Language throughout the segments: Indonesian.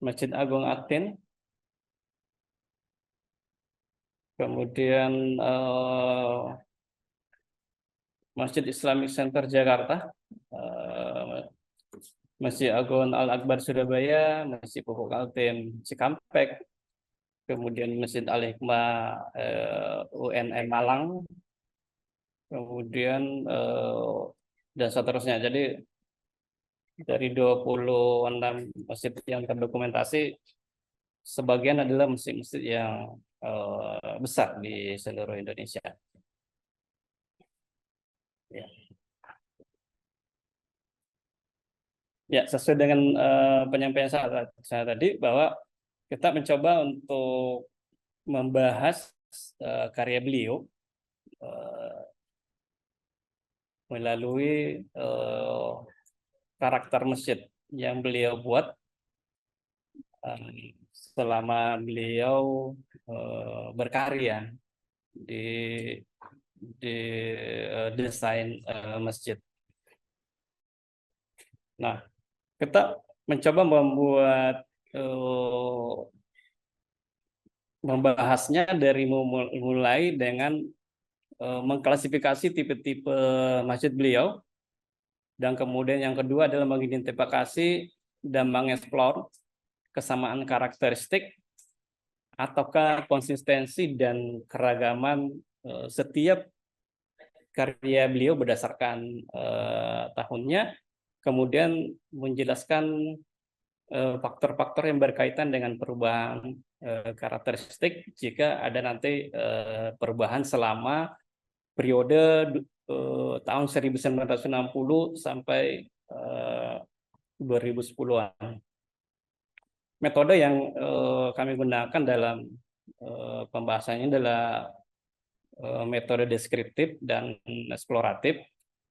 Masjid Agung Atin, kemudian Masjid Islamic Center Jakarta, Masjid Agung Al-Akbar Surabaya, Masjid Pupuk Altim Cikampek, kemudian Masjid Al-Hikmah UNM Malang, kemudian dan seterusnya. Jadi dari 26 masjid yang terdokumentasi, sebagian adalah masjid-masjid yang besar di seluruh Indonesia. Ya. Ya, sesuai dengan penyampaian saya tadi bahwa kita mencoba untuk membahas karya beliau melalui karakter masjid yang beliau buat selama beliau berkarya di desain masjid. Nah, kita mencoba membahasnya dari mulai dengan mengklasifikasi tipe-tipe masjid beliau, dan kemudian yang kedua adalah mengidentifikasi dan mengeksplor kesamaan karakteristik ataukah konsistensi dan keragaman setiap karya beliau berdasarkan tahunnya, kemudian menjelaskan faktor-faktor yang berkaitan dengan perubahan karakteristik jika ada nanti perubahan selama periode tahun 1960 sampai 2010-an. Metode yang kami gunakan dalam pembahasannya adalah metode deskriptif dan eksploratif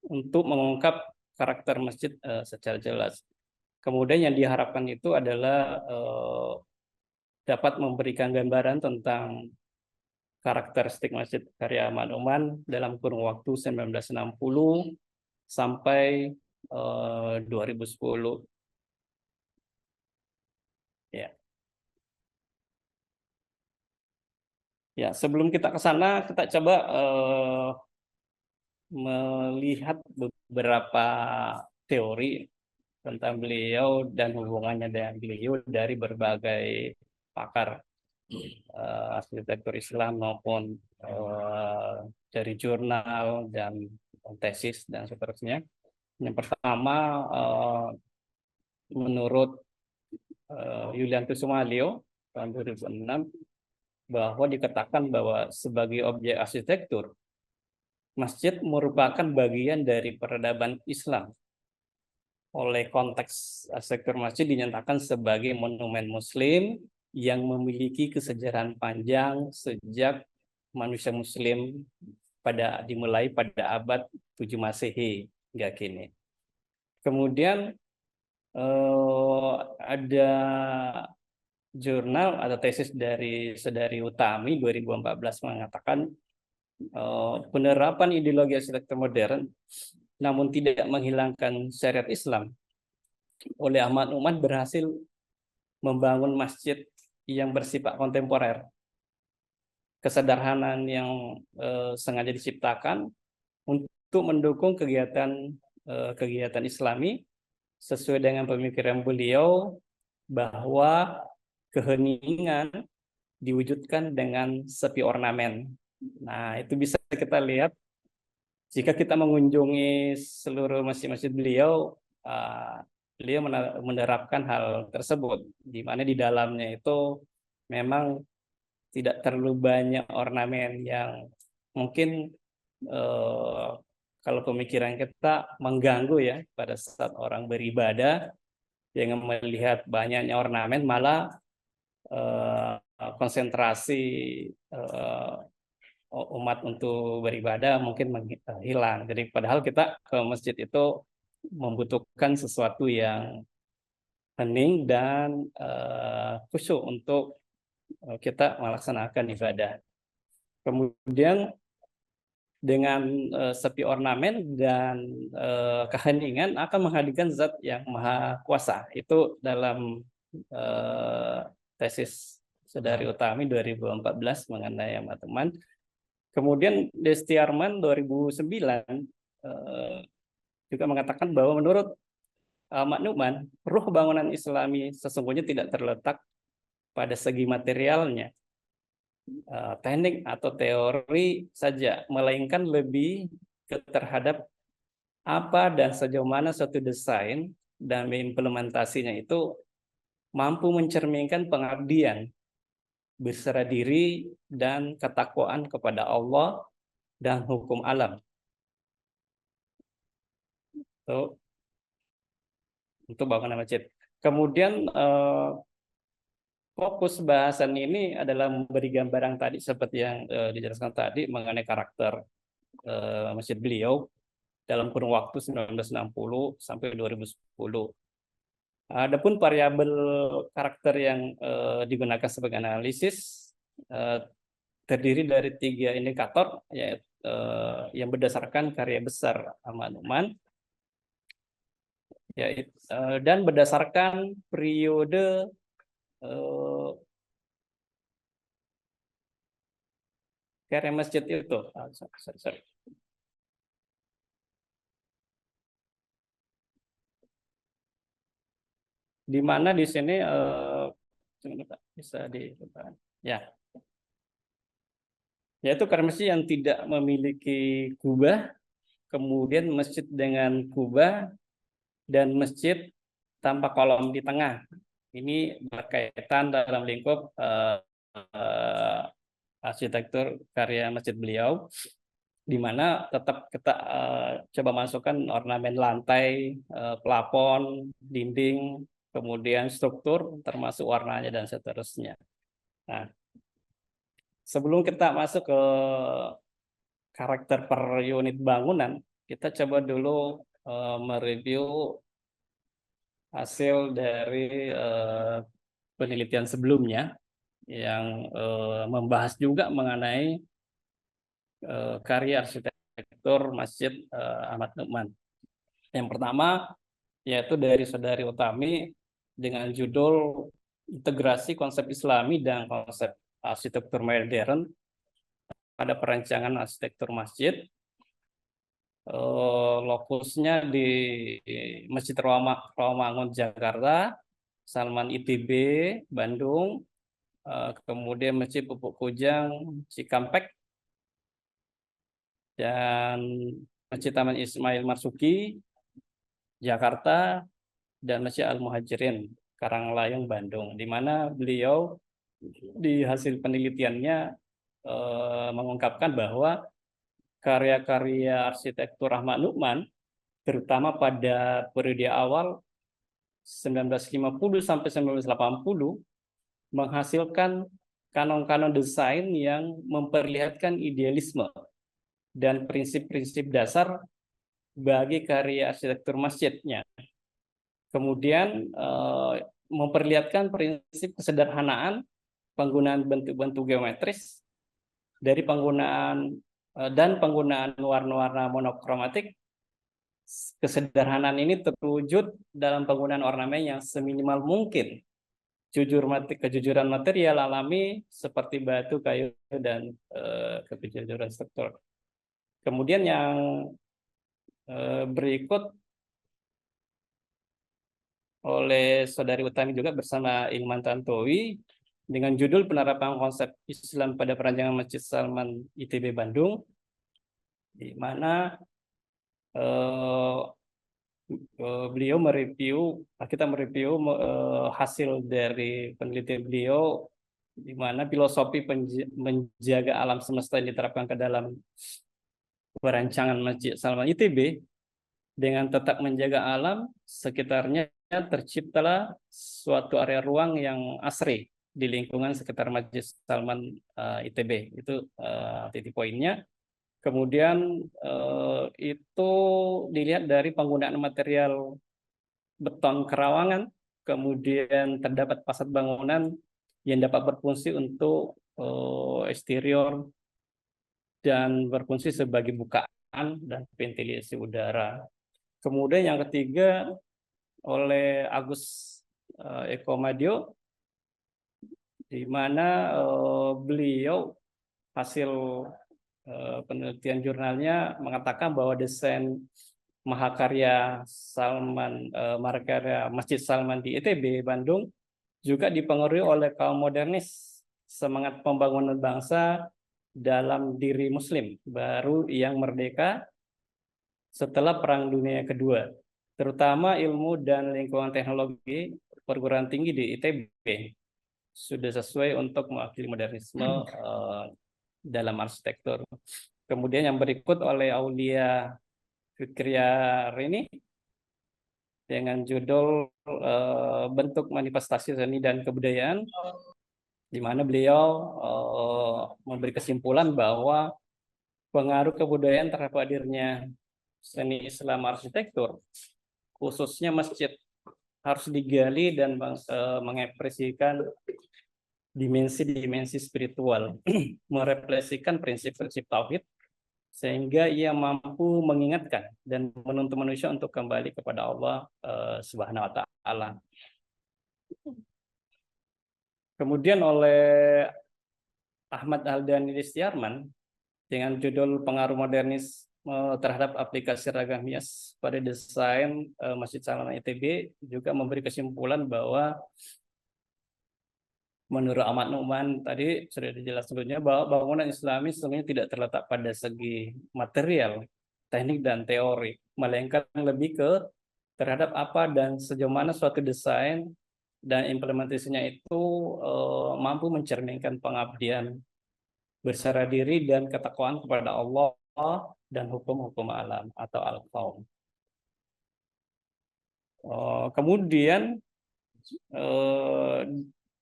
untuk mengungkap karakter masjid secara jelas. Kemudian yang diharapkan itu adalah dapat memberikan gambaran tentang karakteristik masjid karya Ahmad Oman dalam kurun waktu 1960 sampai 2010. Ya. Ya, sebelum kita ke sana, kita coba melihat beberapa teori tentang beliau dan hubungannya dengan beliau dari berbagai pakar arsitektur Islam maupun dari jurnal dan tesis dan seterusnya. Yang pertama, menurut Yulianto Sumalyo tahun 2006, bahwa dikatakan bahwa sebagai objek arsitektur, masjid merupakan bagian dari peradaban Islam. Oleh konteks arsitektur masjid dinyatakan sebagai monumen Muslim yang memiliki kesejarahan panjang sejak manusia Muslim dimulai pada abad 7 Masehi hingga kini. Kemudian ada jurnal atau tesis dari Sedari Utami 2014 mengatakan penerapan ideologi arsitektur modern namun tidak menghilangkan syariat Islam oleh Ahmad Oman berhasil membangun masjid yang bersifat kontemporer. Kesederhanaan yang sengaja diciptakan untuk mendukung kegiatan Islami sesuai dengan pemikiran beliau bahwa keheningan diwujudkan dengan sepi ornamen. Nah, itu bisa kita lihat jika kita mengunjungi seluruh masjid-masjid beliau, beliau menerapkan hal tersebut, di mana di dalamnya itu memang tidak terlalu banyak ornamen yang mungkin kalau pemikiran kita mengganggu ya pada saat orang beribadah, yang melihat banyaknya ornamen malah konsentrasi umat untuk beribadah mungkin hilang. Jadi padahal kita ke masjid itu membutuhkan sesuatu yang hening dan khusyuk untuk kita melaksanakan ibadah. Kemudian dengan sepi ornamen dan keheningan akan menghadirkan zat yang maha kuasa. Itu dalam tesis Saudari Utami 2014 mengenai Amat-Nu'man. Kemudian Desti Arman 2009 juga mengatakan bahwa menurut Amat-Nu'man, ruh bangunan Islami sesungguhnya tidak terletak pada segi materialnya, teknik atau teori saja, melainkan lebih terhadap apa dan sejauh mana suatu desain dan implementasinya itu mampu mencerminkan pengabdian, berserah diri, dan ketakwaan kepada Allah dan hukum alam. Itu untuk bangunan masjid. Kemudian fokus bahasan ini adalah memberi gambaran tadi seperti yang dijelaskan tadi mengenai karakter masjid beliau dalam kurun waktu 1960 sampai 2010. Adapun variabel karakter yang digunakan sebagai analisis terdiri dari 3 indikator, yaitu yang berdasarkan karya besar Amat-Nu'man, yaitu dan berdasarkan periode karya masjid itu. Sorry. Di mana di sini bisa di ya, yaitu karya masjid yang tidak memiliki kubah, kemudian masjid dengan kubah, dan masjid tanpa kolom di tengah. Ini berkaitan dalam lingkup arsitektur karya masjid beliau, di mana tetap kita coba masukkan ornamen lantai, plafon, dinding, kemudian struktur, termasuk warnanya dan seterusnya. Nah, sebelum kita masuk ke karakter per unit bangunan, kita coba dulu mereview hasil dari penelitian sebelumnya yang membahas juga mengenai karya arsitektur Masjid Amat-Nu'man. Yang pertama yaitu dari Saudari Utami dengan judul Integrasi Konsep Islami dan Konsep Arsitektur Modern pada Perancangan Arsitektur Masjid. Lokusnya di Masjid Rawamangun Jakarta, Salman ITB Bandung, kemudian Masjid Pupuk Kujang Cikampek, dan Masjid Taman Ismail Marzuki Jakarta, dan Masjid Al-Muhajirin Karanglayung Bandung, di mana beliau di hasil penelitiannya mengungkapkan bahwa karya-karya arsitektur Amat-Nu'man terutama pada periode awal 1950 sampai 1980 menghasilkan kanon-kanon desain yang memperlihatkan idealisme dan prinsip-prinsip dasar bagi karya arsitektur masjidnya. Kemudian memperlihatkan prinsip kesederhanaan, penggunaan bentuk-bentuk geometris dari penggunaan warna-warna monokromatik. Kesederhanaan ini terwujud dalam penggunaan ornamen yang seminimal mungkin, kejujuran material alami seperti batu, kayu, dan kejujuran struktur. Kemudian yang berikut oleh Saudari Utami juga bersama Ilman Tantowi dengan judul Penerapan Konsep Islam pada Perancangan Masjid Salman ITB Bandung, di mana kita mereview hasil dari penelitian beliau, di mana filosofi menjaga alam semesta yang diterapkan ke dalam perancangan Masjid Salman ITB dengan tetap menjaga alam sekitarnya, terciptalah suatu area ruang yang asri di lingkungan sekitar Masjid Salman ITB. Itu titik poinnya. Kemudian itu dilihat dari penggunaan material beton kerawangan, kemudian terdapat fasad bangunan yang dapat berfungsi untuk eksterior dan berfungsi sebagai bukaan dan ventilasi udara. Kemudian yang ketiga oleh Agus Eko Madio, di mana beliau hasil penelitian jurnalnya mengatakan bahwa desain mahakarya mahakarya Masjid Salman di ITB Bandung juga dipengaruhi oleh kaum modernis, semangat pembangunan bangsa dalam diri Muslim baru yang merdeka setelah Perang Dunia Kedua, terutama ilmu dan lingkungan teknologi perguruan tinggi di ITB sudah sesuai untuk mewakili modernisme dalam arsitektur. Kemudian yang berikut oleh Aulia Fikria Rini dengan judul bentuk manifestasi seni dan kebudayaan, di mana beliau memberi kesimpulan bahwa pengaruh kebudayaan terhadap hadirnya seni Islam arsitektur, khususnya masjid, harus digali dan mengekspresikan dimensi-dimensi spiritual, merefleksikan prinsip-prinsip tauhid, sehingga ia mampu mengingatkan dan menuntun manusia untuk kembali kepada Allah Subhanahu wa Ta'ala. Kemudian oleh Ahmad Aldani Listiarman dengan judul pengaruh modernis terhadap aplikasi ragam hias pada desain Masjid Salman ITB juga memberi kesimpulan bahwa menurut Ahmad Nu'man tadi sudah dijelaskan sebelumnya bahwa bangunan Islami sebenarnya tidak terletak pada segi material, teknik dan teori, melainkan lebih ke terhadap apa dan sejauh mana suatu desain dan implementasinya itu mampu mencerminkan pengabdian bersara diri dan ketakwaan kepada Allah dan hukum-hukum alam atau al-qaum. Kemudian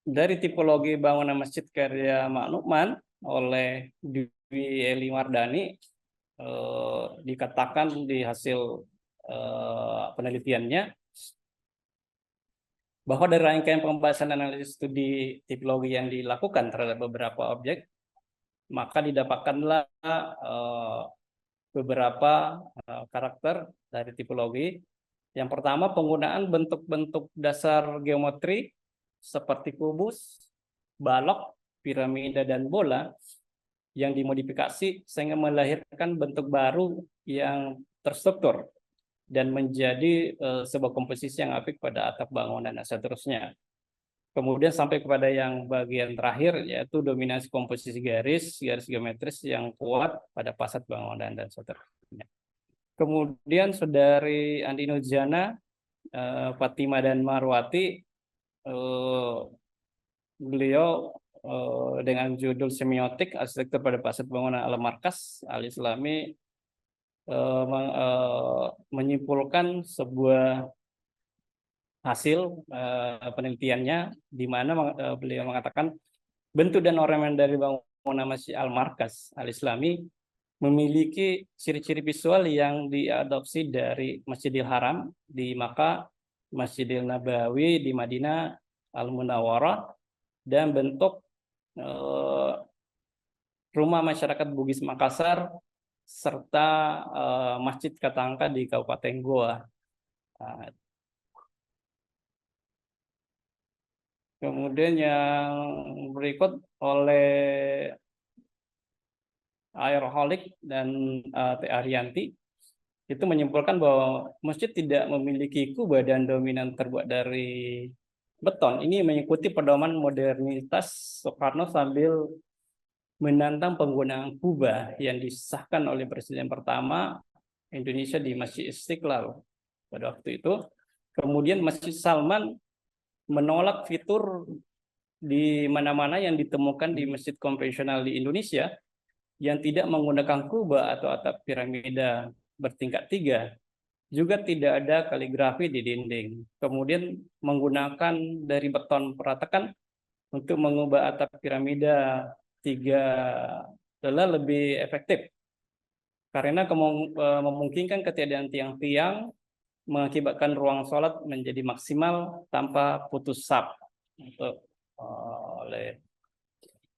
dari tipologi bangunan masjid karya Mak Nu'man oleh Dwi Eli Mardani dikatakan di hasil penelitiannya bahwa dari rangkaian pembahasan analisis studi tipologi yang dilakukan terhadap beberapa objek, maka didapatkanlah beberapa karakter dari tipologi. Yang pertama, penggunaan bentuk-bentuk dasar geometri seperti kubus, balok, piramida, dan bola yang dimodifikasi sehingga melahirkan bentuk baru yang terstruktur dan menjadi sebuah komposisi yang apik pada atap bangunan dan seterusnya. Kemudian sampai kepada yang bagian terakhir, yaitu dominasi komposisi garis geometris yang kuat pada fasad bangunan dan seterusnya. Kemudian saudari Andi Nurjana, Fatima dan Marwati, beliau dengan judul semiotik arsitektur pada fasad bangunan ala markas al-Islami menyimpulkan sebuah hasil penelitiannya, di mana beliau mengatakan bentuk dan ornamen dari bangunan Masjid Al-Markas Al-Islami memiliki ciri-ciri visual yang diadopsi dari Masjidil Haram di Makkah, Masjidil Nabawi di Madinah Al-Munawwarah, dan bentuk rumah masyarakat Bugis Makassar serta Masjid Katangka di Kabupaten Goa. Kemudian yang berikut oleh Aeroholic dan T. Arianti itu menyimpulkan bahwa masjid tidak memiliki kubah dan dominan terbuat dari beton. Ini mengikuti pedoman modernitas Soekarno sambil menantang penggunaan kubah yang disahkan oleh Presiden pertama Indonesia di Masjid Istiqlal pada waktu itu. Kemudian Masjid Salman menolak fitur di mana-mana yang ditemukan di masjid konvensional di Indonesia yang tidak menggunakan kubah atau atap piramida bertingkat 3. Juga tidak ada kaligrafi di dinding. Kemudian menggunakan dari beton peratakan untuk mengubah atap piramida 3 adalah lebih efektif karena memungkinkan ketiadaan tiang-tiang mengakibatkan ruang sholat menjadi maksimal tanpa putus sap.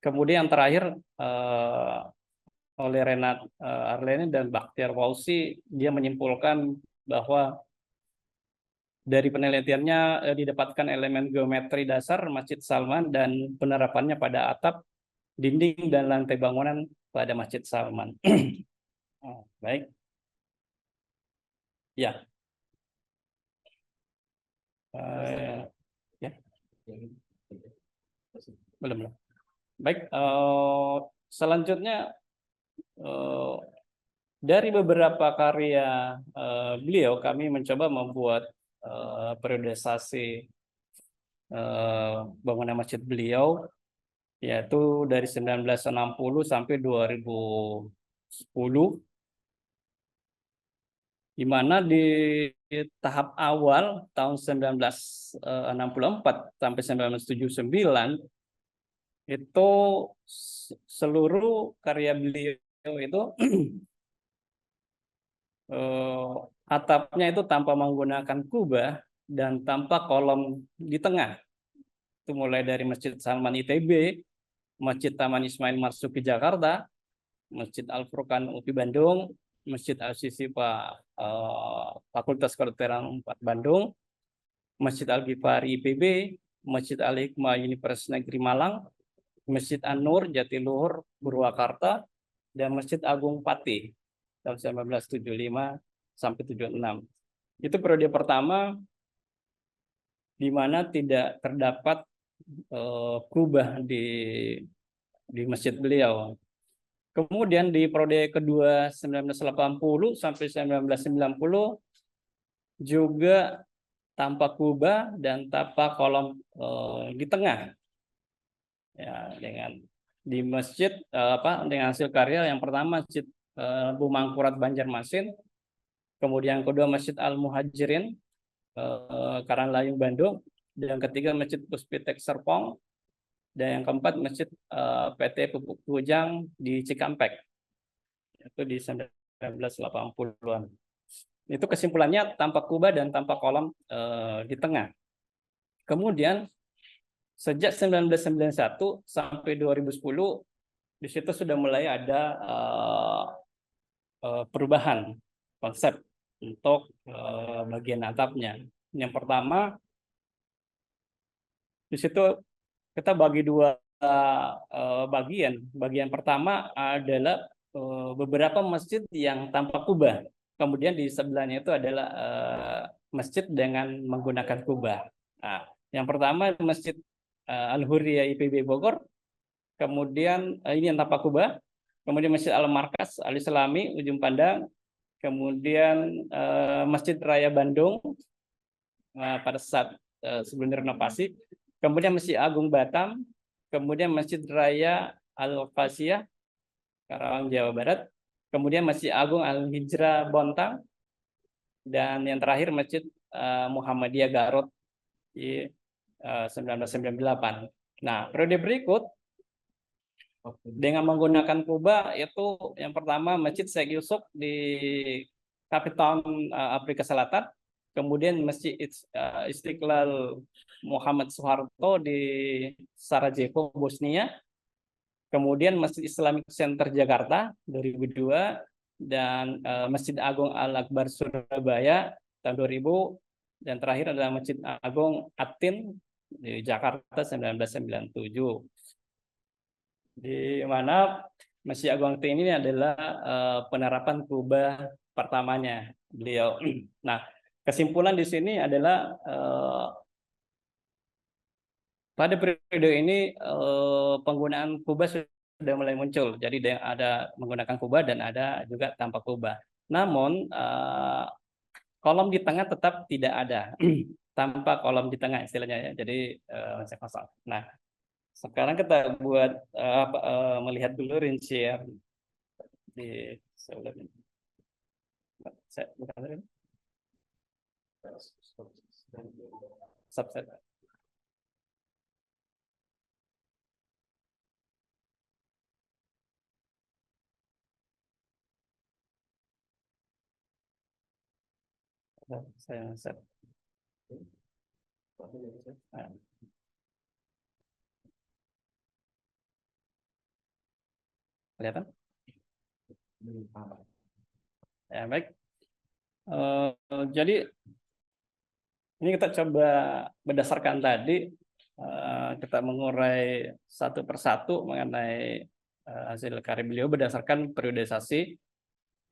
Kemudian yang terakhir oleh Renat Arleni dan Bakhtiar Wausi, dia menyimpulkan bahwa dari penelitiannya didapatkan elemen geometri dasar Masjid Salman dan penerapannya pada atap, dinding, dan lantai bangunan pada Masjid Salman. Oh, baik, ya, ya, belum, belum. Baik, selanjutnya eh, dari beberapa karya beliau, kami mencoba membuat periodisasi bangunan masjid beliau, yaitu dari 1960 sampai 2010, di mana di tahap awal tahun 1964 sampai 1979 itu seluruh karya beliau itu atapnya itu tanpa menggunakan kubah dan tanpa kolom di tengah. Itu mulai dari Masjid Salman ITB, Masjid Taman Ismail Marzuki Jakarta, Masjid Al Furqan UPI Bandung, Masjid Al Sisipa Fakultas Kedokteran 4 Bandung, Masjid Al Ghifari IPB, Masjid Al Hikmah Universitas Negeri Malang, Masjid An-Nur Jatiluhur Purwakarta, dan Masjid Agung Pati tahun 1975 sampai 76. Itu periode pertama di mana tidak terdapat kubah di masjid beliau. Kemudian di periode kedua 1980 sampai 1990 juga tanpa kubah dan tanpa kolom di tengah. Ya, di masjid dengan hasil karya yang pertama Masjid Bumangkurat Banjarmasin, kemudian kedua Masjid Al Muhajirin Karanglayung Bandung, dan yang ketiga Masjid Puspitek Serpong, dan yang keempat Masjid PT Pupuk Tujang di Cikampek, itu di 1980-an. Itu kesimpulannya tanpa kubah dan tanpa kolom di tengah. Kemudian sejak 1991 sampai 2010 di situ sudah mulai ada perubahan konsep untuk bagian atapnya. Yang pertama, di situ kita bagi dua bagian. Bagian pertama adalah beberapa masjid yang tanpa kubah. Kemudian di sebelahnya itu adalah masjid dengan menggunakan kubah. Nah, yang pertama Masjid Al-Hurriyah IPB Bogor, kemudian ini yang tanpa kubah, kemudian Masjid Al-Markas Al-Islami Ujung Pandang, kemudian Masjid Raya Bandung pada saat sebelum renovasi, kemudian Masjid Agung Batam, kemudian Masjid Raya Al-Fasiyah Karawang Jawa Barat, kemudian Masjid Agung Al-Hijrah Bontang, dan yang terakhir Masjid Muhammadiyah Garut di 1998. Nah, periode berikut dengan menggunakan kubah itu yang pertama Masjid Syekh Yusuf di Cape Town, Afrika Selatan, kemudian Masjid Istiqlal Muhammad Soeharto di Sarajevo, Bosnia, kemudian Masjid Islamic Center Jakarta 2002, dan Masjid Agung Al-Akbar Surabaya tahun 2000, dan terakhir adalah Masjid Agung Atin di Jakarta 1997. Di mana Masjid Agung Atin ini adalah penerapan kubah pertamanya beliau. Nah, kesimpulan di sini adalah pada periode ini penggunaan kubah sudah mulai muncul. Jadi ada menggunakan kubah dan ada juga tanpa kubah. Namun kolom di tengah tetap tidak ada, tanpa kolom di tengah istilahnya ya. Jadi masih kosong. Nah, sekarang kita buat melihat dulu rincian di sebelum ini. Subset. Saya set. Nah, kelihatan? Ya, baik. Jadi ini kita coba berdasarkan tadi kita mengurai satu persatu mengenai hasil karya beliau berdasarkan periodisasi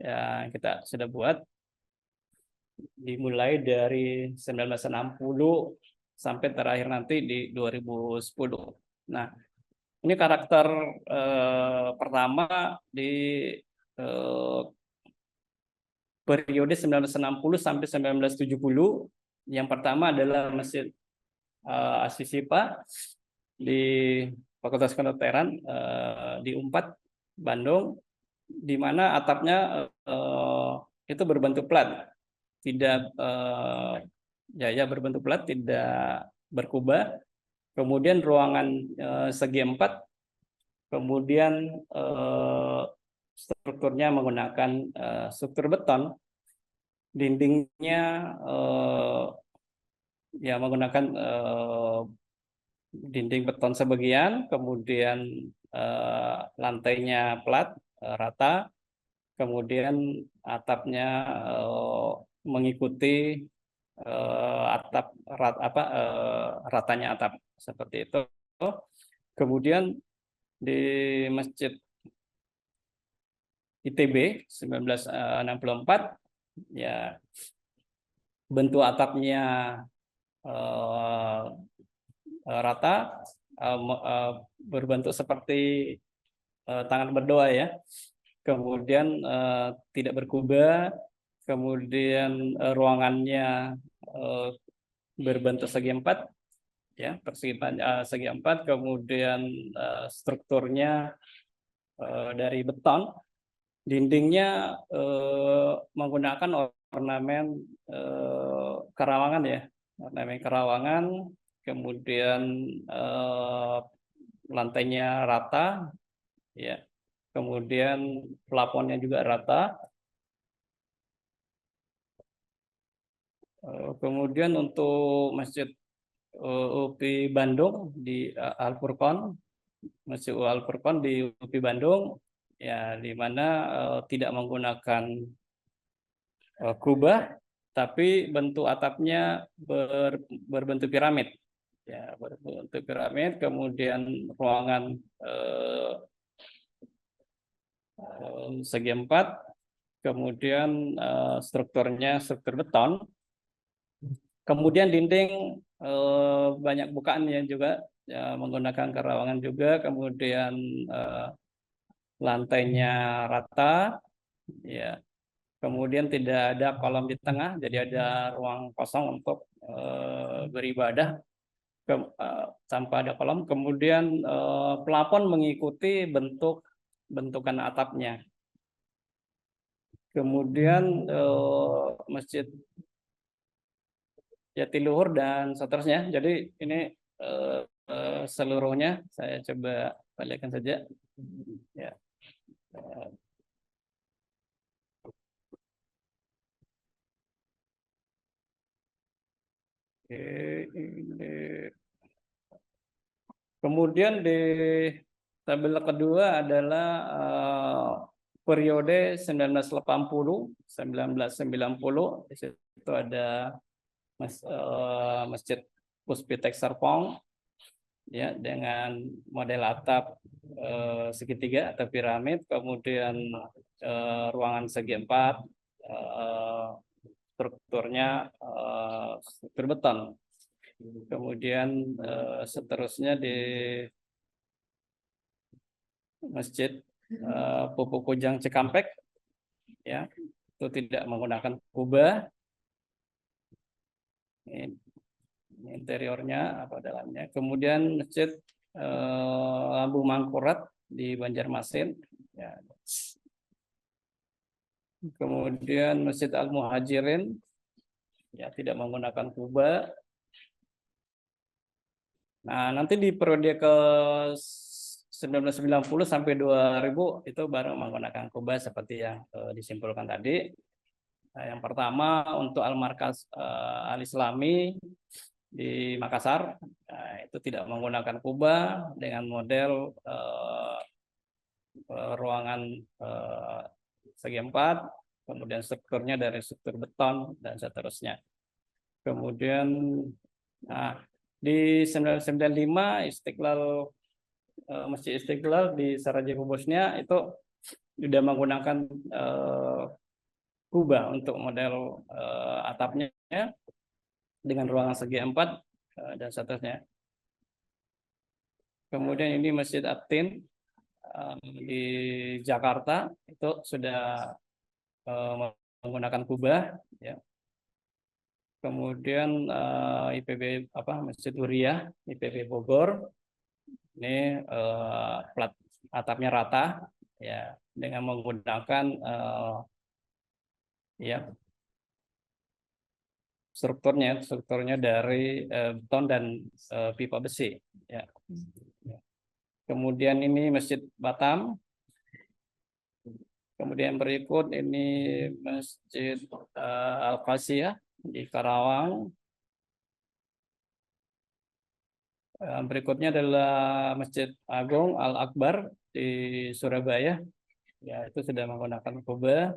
yang kita sudah buat, dimulai dari 1960 sampai terakhir nanti di 2010. Nah, ini karakter pertama di eh, periode 1960 sampai 1970. Yang pertama adalah Masjid Asisipa di Fakultas Kedokteran di Unpad, Bandung, di mana atapnya itu berbentuk plat, tidak ya berbentuk plat, tidak berkubah. Kemudian ruangan segi empat, kemudian strukturnya menggunakan struktur beton, dindingnya ya menggunakan dinding beton sebagian, kemudian lantainya plat rata, kemudian atapnya mengikuti ratanya atap seperti itu. Kemudian di Masjid ITB 1964 ya bentuk atapnya rata, berbentuk seperti tangan berdoa ya. Kemudian tidak berkubah, kemudian ruangannya berbentuk segi empat ya, segi empat, kemudian strukturnya dari beton, dindingnya menggunakan ornamen kerawangan ya, ornamen kerawangan, kemudian lantainya rata ya, kemudian plafonnya juga rata. Kemudian untuk Masjid UPI Bandung di Al-Furqon, Masjid Al-Furqon di UPI Bandung ya, di mana tidak menggunakan kubah, tapi bentuk atapnya berbentuk piramid ya, berbentuk piramid. Kemudian ruangan segi empat, kemudian strukturnya struktur beton, kemudian dinding banyak bukaan yang juga ya, menggunakan kerawangan juga, kemudian lantainya rata ya, kemudian tidak ada kolom di tengah, jadi ada ruang kosong untuk beribadah tanpa ada kolom. Kemudian plafon mengikuti bentukan atapnya. Kemudian Masjid Jatiluhur dan seterusnya. Jadi ini seluruhnya saya coba balikkan saja. Ya. Oke, ini. Kemudian di tabel kedua adalah periode 1980 1990. Di situ ada Masjid Puspitek Serpong ya, dengan model atap segitiga atau piramid, kemudian ruangan segi empat, strukturnya struktur beton. Kemudian seterusnya di Masjid Pupu Kujang Cikampek ya, itu tidak menggunakan kubah. Ini interiornya apa dalamnya. Kemudian Masjid Lambung Mangkurat di Banjarmasin ya. Kemudian Masjid Al Muhajirin ya, tidak menggunakan kubah. Nah, nanti di periode ke 1990 sampai 2000 itu baru menggunakan kubah seperti yang disimpulkan tadi. Nah, yang pertama untuk Al-Markaz Al-Islami di Makassar, nah, itu tidak menggunakan kubah dengan model ruangan segi empat, kemudian strukturnya dari struktur beton dan seterusnya. Kemudian di 1995 Masjid Istiqlal di Sarajevo, Bosnia itu sudah menggunakan kubah untuk model atapnya dengan ruangan segi empat dan seterusnya. Kemudian ini Masjid At-Tin di Jakarta itu sudah menggunakan kubah, ya. Kemudian IPB Masjid Huriyah IPB Bogor ini plat atapnya rata, ya, dengan menggunakan ya strukturnya dari beton dan pipa besi, ya. Kemudian ini Masjid Batam. Kemudian berikut ini Masjid Al-Qasiyah di Karawang. Berikutnya adalah Masjid Agung Al-Akbar di Surabaya. Ya, itu sudah menggunakan kubah.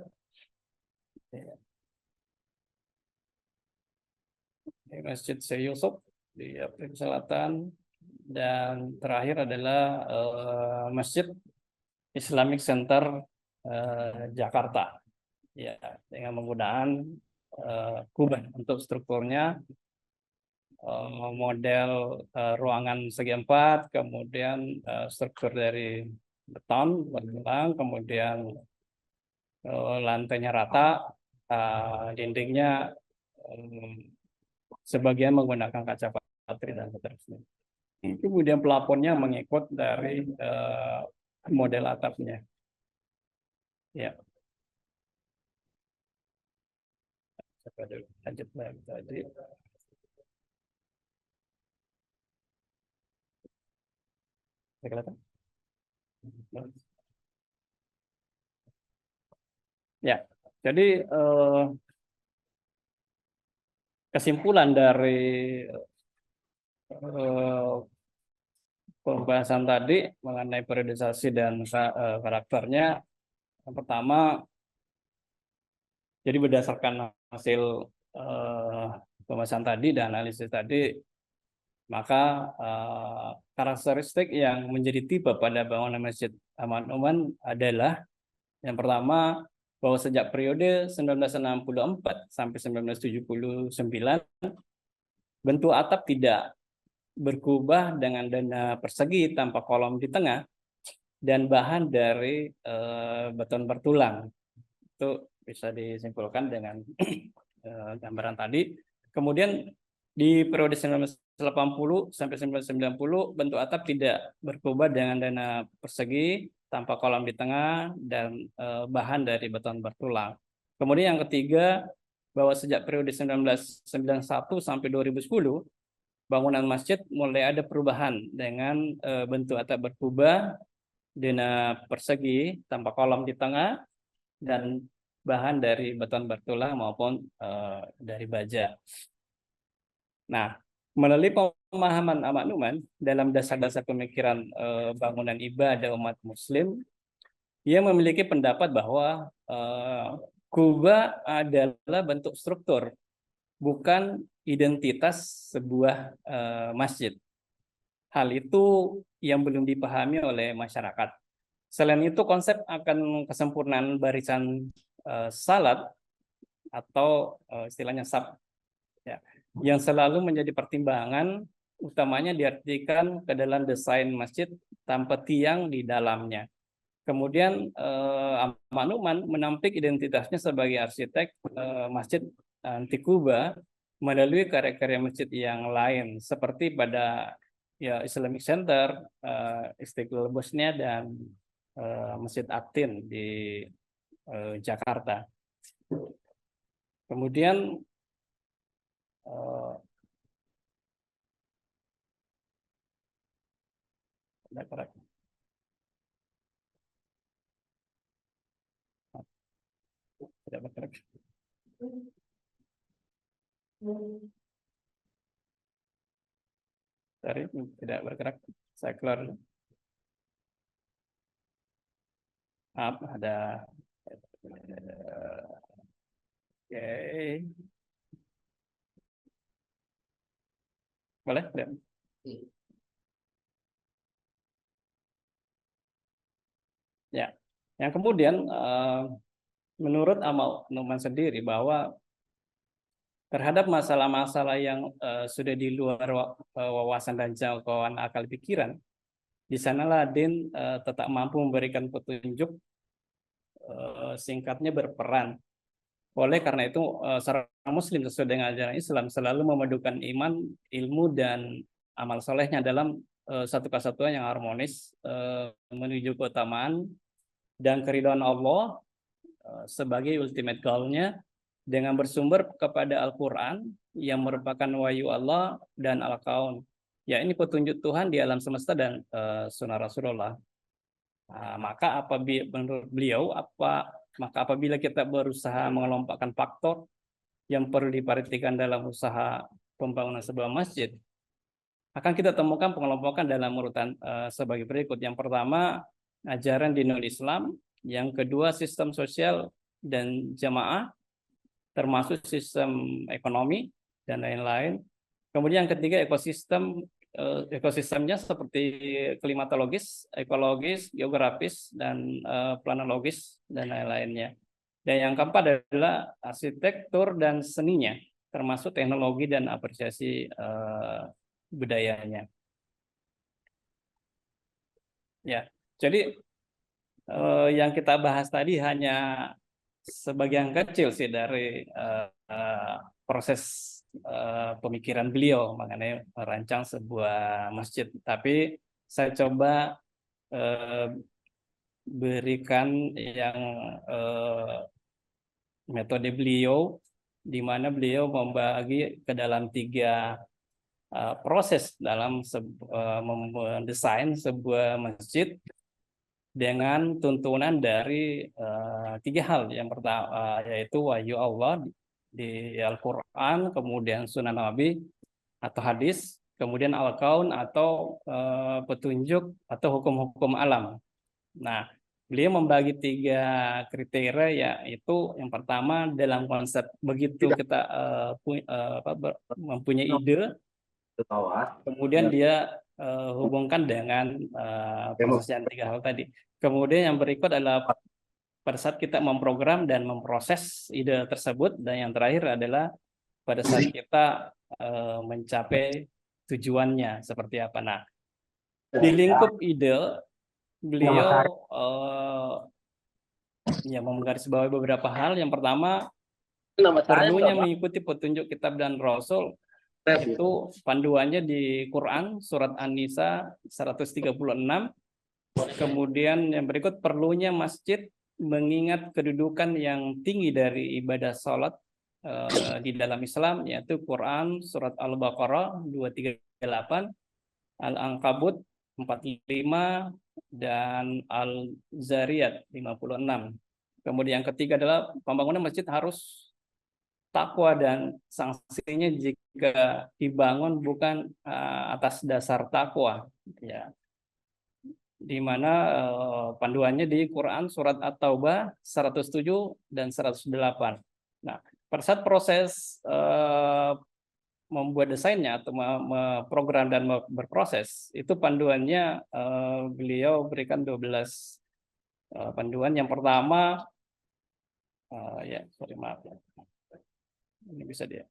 Ini Masjid Syekh Yusuf di Afrika Selatan. Dan terakhir adalah Masjid Islamic Center Jakarta, ya, dengan menggunakan kubah untuk strukturnya, model ruangan segi empat, kemudian struktur dari beton bertulang, kemudian lantainya rata, dindingnya sebagian menggunakan kaca patri dan seterusnya. Kemudian plafonnya mengikut dari model atapnya. Ya. Lanjut lagi tadi. Kelihatan? Ya, jadi kesimpulan dari pembahasan tadi mengenai periodisasi dan karakternya, yang pertama, jadi berdasarkan hasil pembahasan tadi dan analisis tadi, maka karakteristik yang menjadi tipe pada bangunan Masjid Ahmad Numan adalah yang pertama, bahwa sejak periode 1964 sampai 1979, bentuk atap tidak berkubah dengan dana persegi tanpa kolom di tengah dan bahan dari beton bertulang. Itu bisa disimpulkan dengan gambaran tadi. Kemudian di periode 1980 sampai 1990, bentuk atap tidak berkubah dengan dana persegi tanpa kolam di tengah dan bahan dari beton bertulang. Kemudian yang ketiga, bahwa sejak periode 1991 sampai 2010, bangunan masjid mulai ada perubahan dengan bentuk atap berkubah, dana persegi tanpa kolam di tengah, dan bahan dari beton bertulang maupun dari baja. Nah, melalui pemahaman Ahmad Numan dalam dasar-dasar pemikiran bangunan ibadah umat Muslim, ia memiliki pendapat bahwa kubah adalah bentuk struktur, bukan identitas sebuah masjid. Hal itu yang belum dipahami oleh masyarakat. Selain itu, konsep akan kesempurnaan barisan salat atau istilahnya sab, ya, yang selalu menjadi pertimbangan utamanya diartikan ke dalam desain masjid tanpa tiang di dalamnya. Kemudian Ahmad Numan menampik identitasnya sebagai arsitek masjid anti Kuba melalui karya-karya masjid yang lain seperti pada Islamic Center, Istiqlal Bosnia, dan Masjid At-Tin di Jakarta. Kemudian tidak bergerak. Sorry, tidak bergerak. Saya keluar. Maaf, ada Oke, boleh? Ya, yang kemudian menurut Amal Numan sendiri bahwa terhadap masalah-masalah yang sudah di luar wawasan dan jangkauan akal pikiran, di sanalah Din tetap mampu memberikan petunjuk, singkatnya berperan. Oleh karena itu, seorang Muslim sesuai dengan ajaran Islam selalu memadukan iman, ilmu, dan amal solehnya dalam satu kesatuan yang harmonis menuju keutamaan dan keridhaan Allah sebagai ultimate goal-nya dengan bersumber kepada Al-Quran yang merupakan wahyu Allah dan Al-Kaun. Ya, ini petunjuk Tuhan di alam semesta dan sunnah Rasulullah. Nah, menurut beliau, maka apabila kita berusaha mengelompokkan faktor yang perlu diperhatikan dalam usaha pembangunan sebuah masjid, akan kita temukan pengelompokan dalam urutan sebagai berikut. Yang pertama, ajaran dinul Islam. Yang kedua, sistem sosial dan jamaah, termasuk sistem ekonomi dan lain-lain. Kemudian yang ketiga, ekosistemnya seperti klimatologis, ekologis, geografis, dan planologis, dan lain-lainnya. Dan yang keempat adalah arsitektur dan seninya, termasuk teknologi dan apresiasi budayanya. Ya, jadi yang kita bahas tadi hanya sebagian kecil sih dari proses pemikiran beliau mengenai merancang sebuah masjid. Tapi saya coba berikan yang metode beliau, di mana beliau membagi ke dalam 3 proses dalam mendesain sebuah masjid dengan tuntunan dari 3 hal. Yang pertama yaitu wahyu Allah di Al-Quran, kemudian Sunnah Nabi atau hadis, kemudian Al-Kaun atau petunjuk atau hukum-hukum alam. Nah, beliau membagi 3 kriteria, yaitu yang pertama dalam konsep begitu kita mempunyai ide, kemudian dia hubungkan dengan proses yang 3 hal tadi. Kemudian yang berikut adalah pada saat kita memprogram dan memproses ide tersebut, dan yang terakhir adalah pada saat kita mencapai tujuannya seperti apa. Nah, di lingkup ide beliau ya menggarisbawahi beberapa hal. Yang pertama, perlunya mengikuti petunjuk kitab dan Rasul. Itu panduannya di Quran surat An-Nisa 136. Kemudian yang berikut, perlunya masjid mengingat kedudukan yang tinggi dari ibadah sholat di dalam Islam, yaitu Quran surat Al-Baqarah 238, Al-Ankabut 45, dan Al-Zariyat 56. Kemudian yang ketiga adalah pembangunan masjid harus takwa, dan sanksinya jika dibangun bukan atas dasar takwa, ya, di mana panduannya di Quran surat At-Taubah 107 dan 108. Nah, pada saat proses membuat desainnya atau program dan berproses, itu panduannya beliau berikan 12 panduan. Yang pertama, ya sorry maaf ya, ini bisa dia.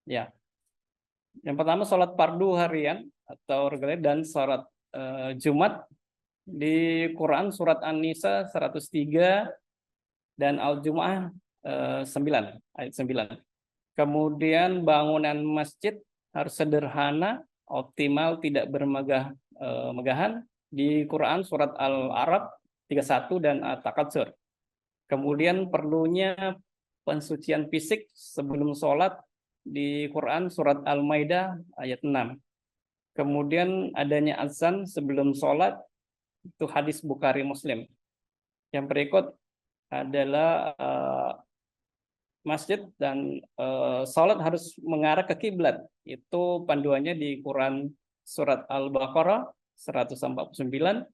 Ya, yang pertama sholat fardu harian atau reguler dan sholat Jumat di Quran surat An-Nisa 103 dan Al-Jumu'ah 9 ayat 9. Kemudian bangunan masjid harus sederhana, optimal, tidak bermegah-megahan di Quran surat Al-A'raf 31 dan At-Takatsur. Kemudian perlunya pensucian fisik sebelum sholat di Quran surat Al-Maidah ayat 6. Kemudian adanya azan sebelum sholat, itu hadis Bukhari Muslim. Yang berikut adalah masjid dan sholat harus mengarah ke kiblat. Itu panduannya di Quran surat Al-Baqarah 149.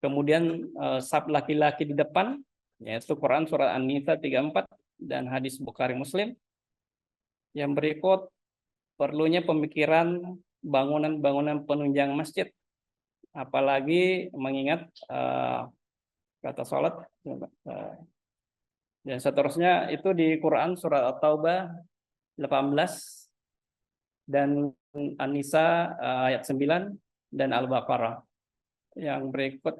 Kemudian sab laki-laki di depan, yaitu Quran surat An-Nisa 34 dan hadis Bukhari Muslim. Yang berikut perlunya pemikiran bangunan-bangunan penunjang masjid, apalagi mengingat kata sholat dan seterusnya itu di Quran surat At-Taubah 18 dan An-Nisa ayat 9 dan Al-Baqarah. Yang berikut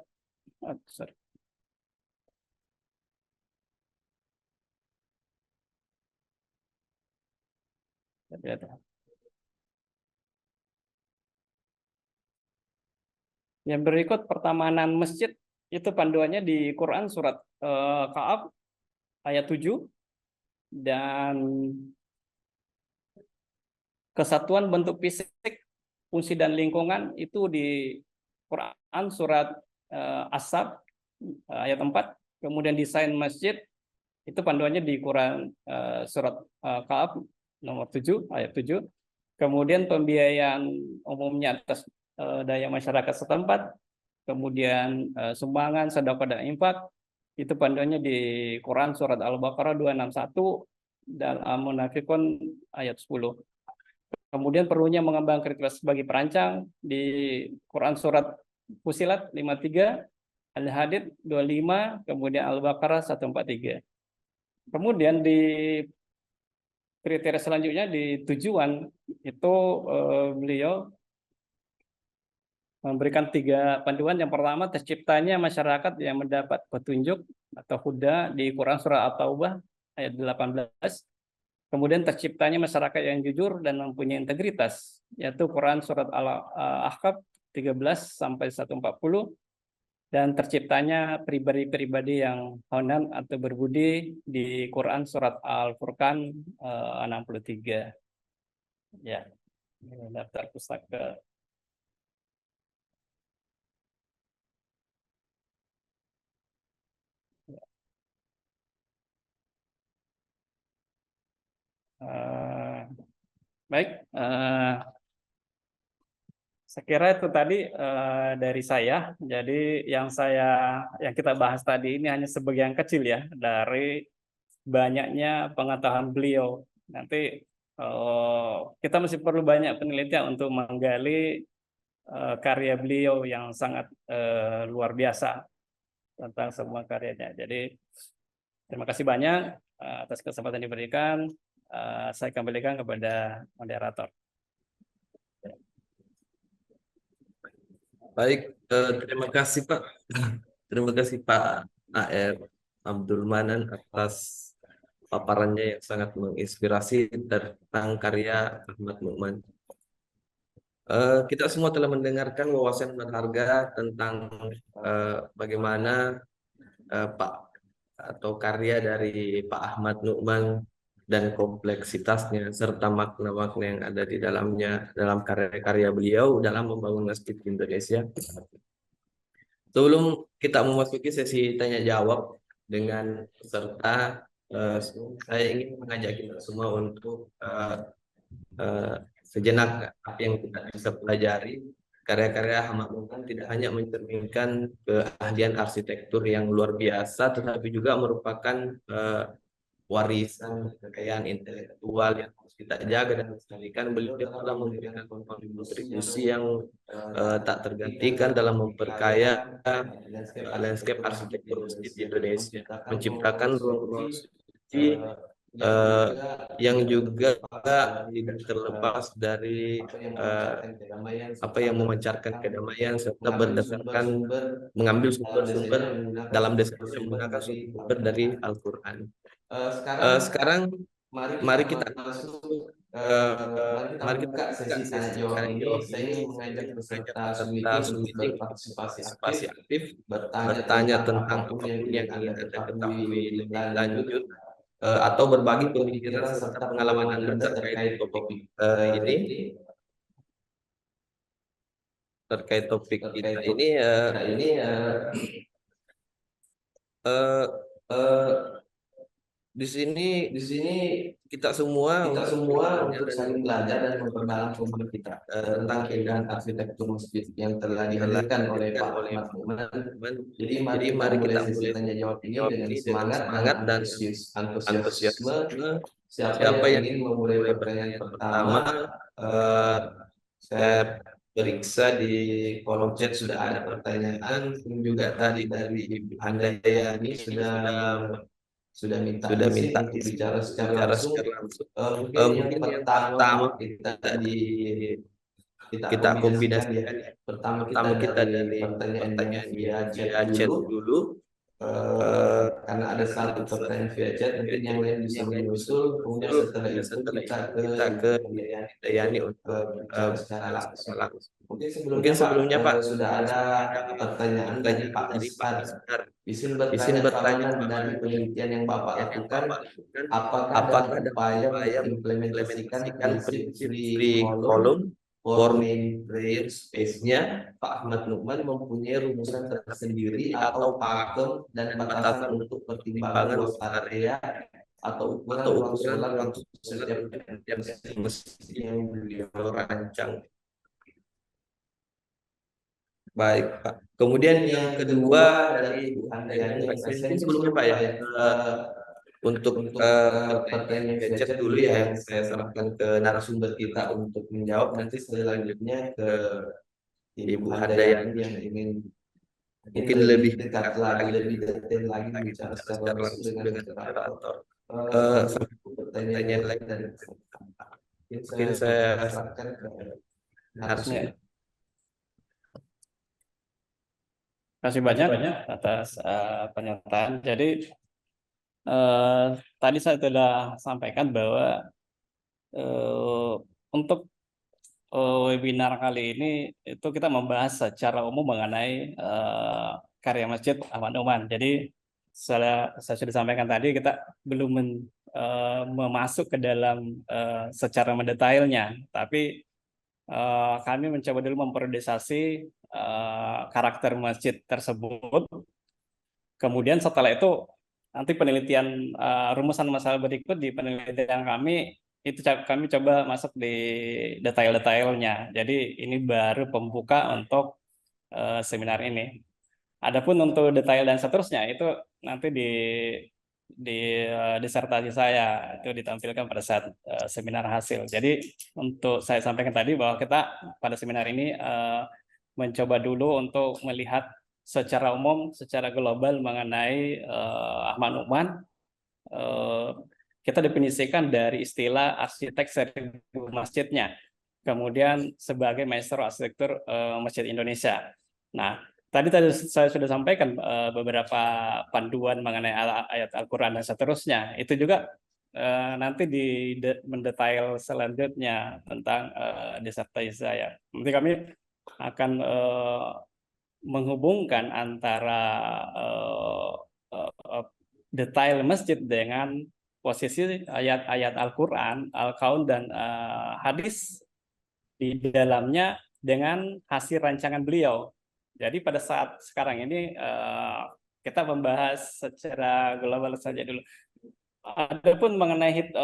Yang berikut pertamanan masjid itu panduannya di Quran surat Ka'ab ayat 7 dan kesatuan bentuk fisik, fungsi dan lingkungan itu di Quran surat As-Sab ayat 4. Kemudian desain masjid itu panduannya di Quran surat Ka'ab nomor 7 ayat 7. Kemudian pembiayaan umumnya atas daya masyarakat setempat, kemudian sumbangan, sedekah dan infak itu panduannya di Quran surat Al-Baqarah 261 dan Al-Munafiqun ayat 10. Kemudian perlunya mengembang kritikus sebagai perancang di Quran surat Fusilat 53, Al-Hadid 25, kemudian Al-Baqarah 143. Kemudian di kriteria selanjutnya di tujuan itu beliau memberikan 3 panduan. Yang pertama, terciptanya masyarakat yang mendapat petunjuk atau huda di Quran surah At-Taubah ayat 18. Kemudian terciptanya masyarakat yang jujur dan mempunyai integritas, yaitu Quran surat Al-Ahqaf 13 sampai 140. Dan terciptanya pribadi-pribadi yang honan atau berbudi di Quran surat Al-Furqan 63. Ya, daftar pustaka. Baik, saya kira itu tadi dari saya. Jadi yang kita bahas tadi ini hanya sebagian kecil ya dari banyaknya pengetahuan beliau. Nanti kita masih perlu banyak penelitian untuk menggali karya beliau yang sangat luar biasa tentang semua karyanya. Jadi terima kasih banyak atas kesempatan diberikan. Saya kembalikan kepada moderator. Baik, terima kasih Pak. Terima kasih Pak AR Abdul Manan atas paparannya yang sangat menginspirasi tentang karya Ahmad Nu'man. Kita semua telah mendengarkan wawasan berharga tentang bagaimana Pak atau karya dari Pak Ahmad Nu'man dan kompleksitasnya serta makna-makna yang ada di dalamnya dalam karya-karya beliau dalam membangun masjid di Indonesia. Sebelum kita memasuki sesi tanya jawab dengan peserta, saya ingin mengajak kita semua untuk sejenak apa yang kita bisa pelajari. Karya-karya Ahmad Nu'man tidak hanya mencerminkan keahlian arsitektur yang luar biasa, tetapi juga merupakan warisan kekayaan intelektual yang harus kita jaga dan lestarikan. Beliau telah memberikan kontribusi yang tak tergantikan dalam memperkaya landscape arsitektur masjid di Indonesia, menciptakan ruang-ruang suci yang juga tidak terlepas dari apa yang memancarkan kedamaian serta berdasarkan mengambil sumber-sumber dalam deskripsi menggunakan sumber dari Al-Quran. Sekarang mari kita masuk mari kita buka sesi tanya jawab ini. Saya ingin mengajak peserta Sweeting untuk berpartisipasi aktif, bertanya tentang apapun yang ingin Anda ketahui lebih lanjut, atau berbagi pemikiran serta pengalaman Anda terkait topik ini. Terkait topik kita ini di sini kita semua untuk saling belajar dan memperdalam pemahaman kita tentang keindahan arsitektur masjid yang telah dihadirkan oleh Pak Ahmad Numan. Jadi mari kita mulai sesi tanya jawab ini dengan semangat dan antusiasme. Siapa yang ingin memulai pertanyaan pertama? Saya periksa di kolom chat sudah ada pertanyaan, juga tadi dari Ibu Handayani sudah minta untuk bicara secara langsung. Mungkin yang pertama kita kombinasikan ya. Pertama kita dari pertanyaan via chat dulu. Karena ada satu pertanyaan via chat, mungkin yang lain bisa menyusul. Kemudian setelah itu kita ke Dayani untuk bicara secara langsung. Mungkin sebelumnya Pak sudah ada pertanyaan dari Pak Iskar. Izin bertanya dari penelitian yang Bapak lakukan, apakah ada upaya mengimplementasikan prinsip free column for main prayer space-nya? Pak Ahmad Numan mempunyai rumusan tersendiri atau pakem dan batasan untuk pertimbangan luas area atau ukuran ruang sholat untuk setiap masjid yang beliau rancang. Baik Pak. Kemudian yang kedua dari Bu Handayani, mungkin sebelumnya Pak ya, untuk pertanyaan chat dulu ya, yang saya serahkan ke narasumber kita untuk menjawab. Nanti selanjutnya ke Ibu Handayani yang ingin mungkin lebih dekat lagi, lebih detail lagi bicara secara langsung dengan moderator. Pertanyaan lain dari mungkin saya serahkan ke narasumber. Terima kasih banyak atas pernyataan. Jadi tadi saya sudah sampaikan bahwa untuk webinar kali ini itu kita membahas secara umum mengenai karya Masjid Ahmad Numan. Jadi saya sudah sampaikan tadi, kita belum memasuk ke dalam secara mendetailnya, tapi kami mencoba dulu mempriorisasi karakter masjid tersebut. Kemudian setelah itu nanti penelitian rumusan masalah berikut di penelitian kami itu kami coba masuk di detail-detailnya. Jadi ini baru pembuka untuk seminar ini. Adapun untuk detail dan seterusnya itu nanti di disertasi saya itu ditampilkan pada saat seminar hasil. Jadi untuk saya sampaikan tadi bahwa kita pada seminar ini mencoba dulu untuk melihat secara umum, secara global mengenai Ahmad Numan. Kita definisikan dari istilah arsitek seribu masjidnya, kemudian sebagai maestro arsitektur masjid Indonesia. Nah, tadi saya sudah sampaikan beberapa panduan mengenai ayat Al-Quran dan seterusnya. Itu juga nanti mendetail selanjutnya tentang disertasi saya. Nanti kami akan menghubungkan antara detail masjid dengan posisi ayat-ayat Al-Quran, Al-Qaun, dan hadis di dalamnya dengan hasil rancangan beliau. Jadi pada saat sekarang ini kita membahas secara global saja dulu. Adapun mengenai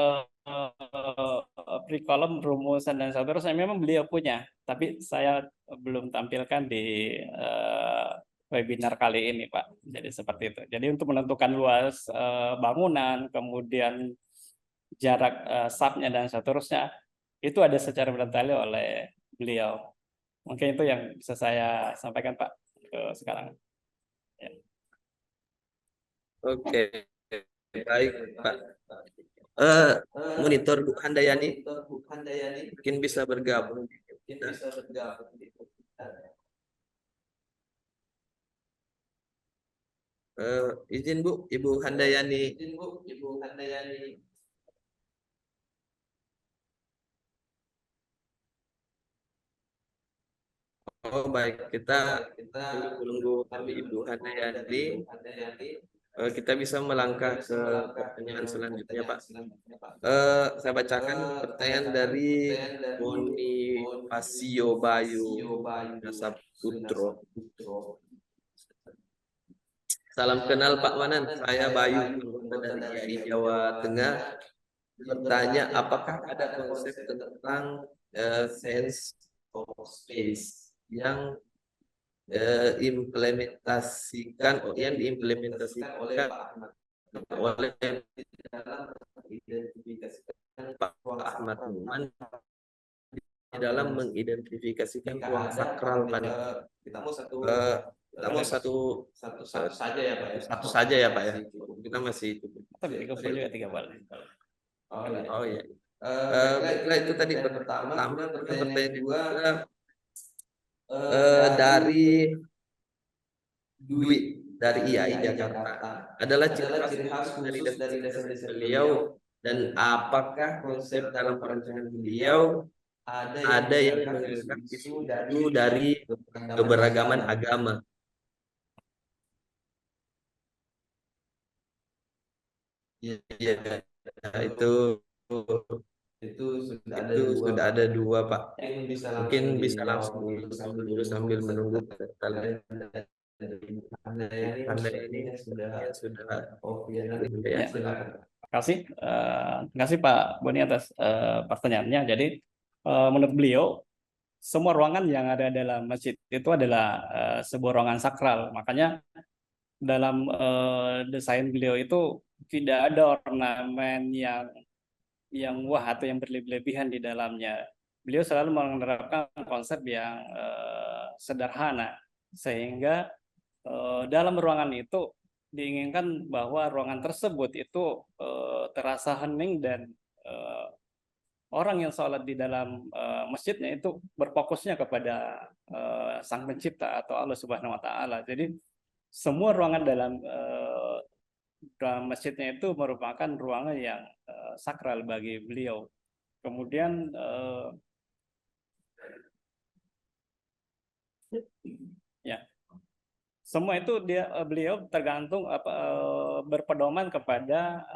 pre-column, rumusan dan seterusnya memang beliau punya, tapi saya belum tampilkan di webinar kali ini, Pak. Jadi seperti itu. Jadi untuk menentukan luas bangunan, kemudian jarak sapnya dan seterusnya, itu ada secara mendetail oleh beliau. Mungkin itu yang bisa saya sampaikan, Pak, sekarang. Ya. Oke, baik Pak. Monitor Bu Handayani mungkin bisa bergabung. Izin Bu, Ibu Handayani. Oh baik, kita menunggu Ibu Handayani. Kita bisa melangkah ke pertanyaan selanjutnya, Pak. Saya bacakan pertanyaan dari Boni Pasio Bayu Dasaputro. Salam kenal Pak Manan, saya Bayu, anggota dari IAI Jawa Tengah. Bertanya, apakah ada konsep tentang sense of space yang diimplementasikan oleh Pak Ahmad Numan di dalam mengidentifikasikan ruang sakral Pak. Kita mau satu saja ya Pak ya. satu saja ya Pak ya. Kita masih cukup. Tapi 30 juga 3 boleh. Oh iya. Baiklah, itu tadi pertama. Pertanyaan kedua dari Dwi dari IAI Jakarta adalah ciri khas khusus dari desa-desa beliau, dan apakah konsep dalam perencanaan beliau ada yang mengangkat isu dari keberagaman agama. Ya, itu sudah ada dua Pak. Mungkin bisa langsung dijawab dulu sambil menunggu kalian. Karena ini sudah ya. Terima kasih Pak Boni atas pertanyaannya. Jadi menurut beliau semua ruangan yang ada dalam masjid itu adalah sebuah ruangan sakral. Makanya dalam desain beliau itu tidak ada ornamen yang wah atau yang berlebihan di dalamnya. Beliau selalu menerapkan konsep yang sederhana, sehingga dalam ruangan itu diinginkan bahwa ruangan tersebut itu terasa hening, dan orang yang sholat di dalam masjidnya itu berfokusnya kepada Sang Pencipta atau Allah Subhanahu Wa Taala. Jadi semua ruangan dalam masjidnya itu merupakan ruangan yang sakral bagi beliau. Kemudian ya, semua itu beliau tergantung berpedoman kepada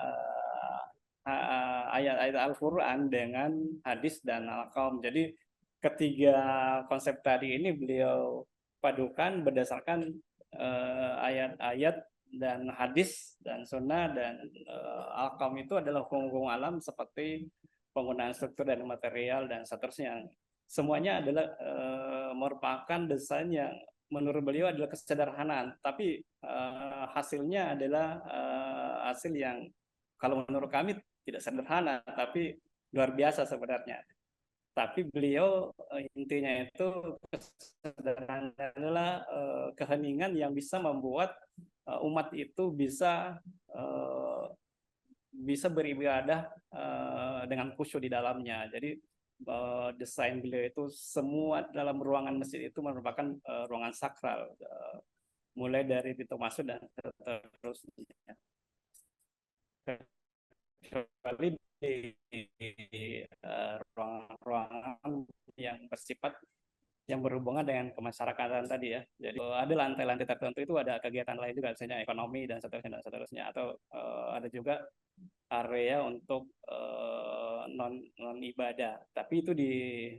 ayat-ayat Al-Quran dengan hadis dan al-qaum. Jadi ketiga konsep tadi ini beliau padukan berdasarkan ayat-ayat dan hadis dan sunnah, dan al-qaum itu adalah hukum alam seperti penggunaan struktur dan material dan seterusnya. Semuanya adalah merupakan desain yang menurut beliau adalah kesederhanaan, tapi hasilnya adalah hasil yang kalau menurut kami tidak sederhana, tapi luar biasa sebenarnya. Tapi beliau intinya itu kesederhanaan adalah keheningan yang bisa membuat umat itu bisa beribadah dengan khusyuk di dalamnya. Jadi desain beliau itu semua dalam ruangan masjid itu merupakan ruangan sakral, mulai dari pintu masuk dan seterusnya. Kecuali di ruangan yang bersifat yang berhubungan dengan kemasyarakatan tadi ya. Jadi ada lantai-lantai tertentu itu ada kegiatan lain juga, misalnya ekonomi dan seterusnya, atau ada juga area untuk non ibadah, tapi itu di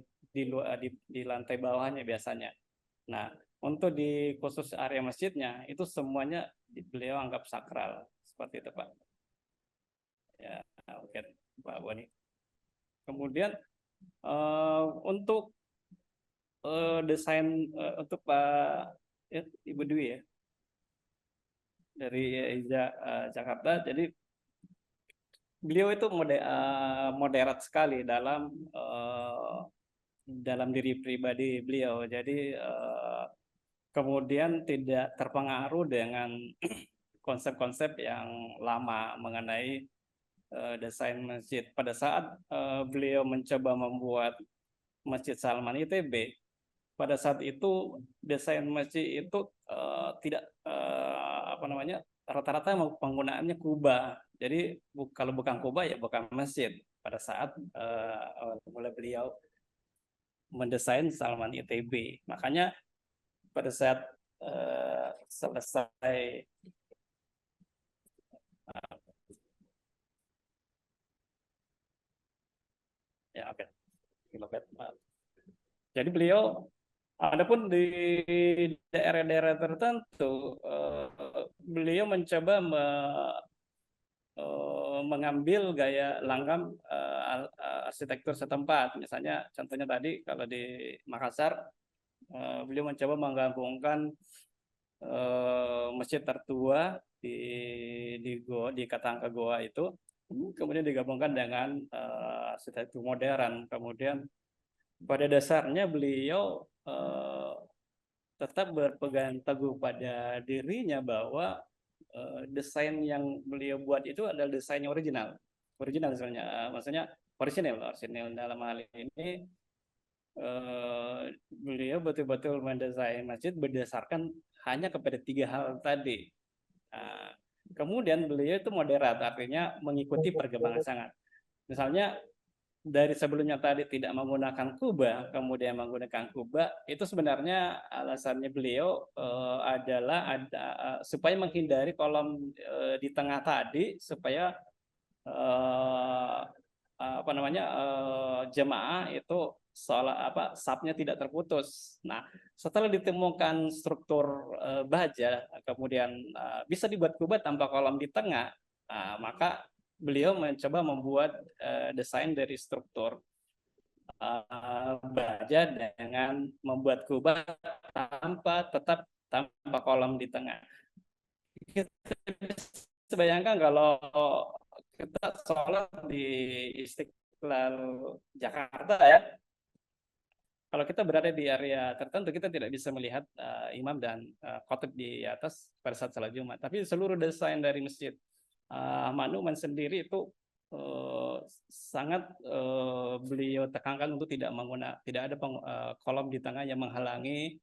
lantai bawahnya biasanya. Nah, untuk di khusus area masjidnya itu semuanya beliau anggap sakral, seperti itu Pak. Ya, oke Pak Boni. Kemudian untuk desain untuk Pak Ibu Dwi ya dari Jakarta. Jadi beliau itu moderat sekali dalam diri pribadi beliau. Jadi kemudian tidak terpengaruh dengan konsep-konsep yang lama mengenai desain masjid. Pada saat beliau mencoba membuat Masjid Salman ITB, pada saat itu desain masjid itu tidak rata-rata penggunaannya kubah. Jadi kalau bukan kubah ya bukan masjid. Pada saat mulai beliau mendesain Salman ITB, makanya pada saat selesai ya oke. Jadi beliau adapun di daerah-daerah tertentu beliau mencoba mengambil gaya langgam arsitektur setempat. Misalnya contohnya tadi kalau di Makassar, beliau mencoba menggabungkan masjid tertua di Katangka Goa itu, kemudian digabungkan dengan arsitektur modern. Kemudian pada dasarnya beliau tetap berpegang teguh pada dirinya bahwa desain yang beliau buat itu adalah desain yang original sebenarnya, maksudnya original dalam hal ini. Beliau betul-betul mendesain masjid berdasarkan hanya kepada 3 hal tadi. Kemudian beliau itu moderat, artinya mengikuti perkembangan sangat. Misalnya dari sebelumnya tadi tidak menggunakan kubah, kemudian menggunakan kubah, itu sebenarnya alasannya beliau adalah supaya menghindari kolom di tengah tadi, supaya jemaah itu sapnya tidak terputus. Nah, setelah ditemukan struktur baja, kemudian bisa dibuat kubah tanpa kolom di tengah, maka beliau mencoba membuat desain dari struktur baja dengan membuat kubah tetap tanpa kolom di tengah. Kita bisa bayangkan kalau kita sholat di Istiqlal Jakarta ya, kalau kita berada di area tertentu kita tidak bisa melihat imam dan khotib di atas pada saat salat Jumat, tapi seluruh desain dari masjid Ahmad Nu'man sendiri itu sangat beliau tekankan untuk tidak ada kolom di tengah yang menghalangi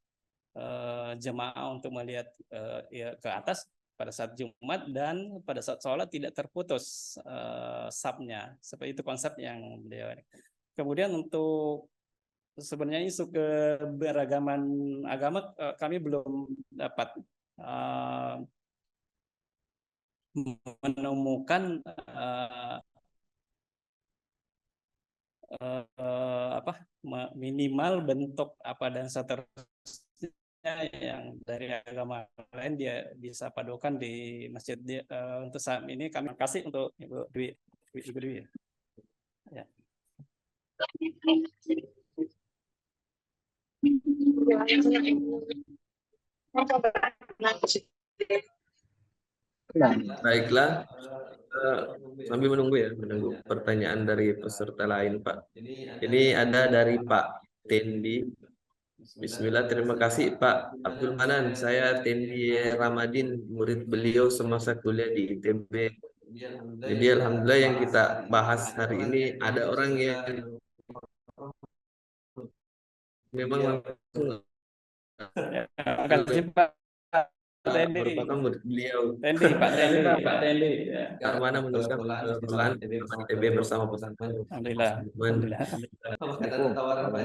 jemaah untuk melihat ke atas pada saat Jumat, dan pada saat sholat tidak terputus sapnya. Seperti itu konsep yang beliau. Kemudian untuk sebenarnya isu keberagaman agama kami belum dapat menemukan minimal bentuk apa dan seterusnya yang dari agama lain dia bisa padukan di masjid dia. Untuk saat ini kami kasih untuk Ibu Dwi. Ya. Baiklah, sambil menunggu pertanyaan dari peserta lain, Pak. Ini ada dari Pak Tendi. Bismillah, terima kasih Pak Abdul Manan. Saya Tendi Ramadin, murid beliau semasa kuliah di ITB. Jadi alhamdulillah yang kita bahas hari ini ada orang yang memang Terima kasih Pak Tendi. merupakan murid beliau. Pak Tendi. Yang mana meneruskan perusahaan ITB bersama pesantren. Alhamdulillah.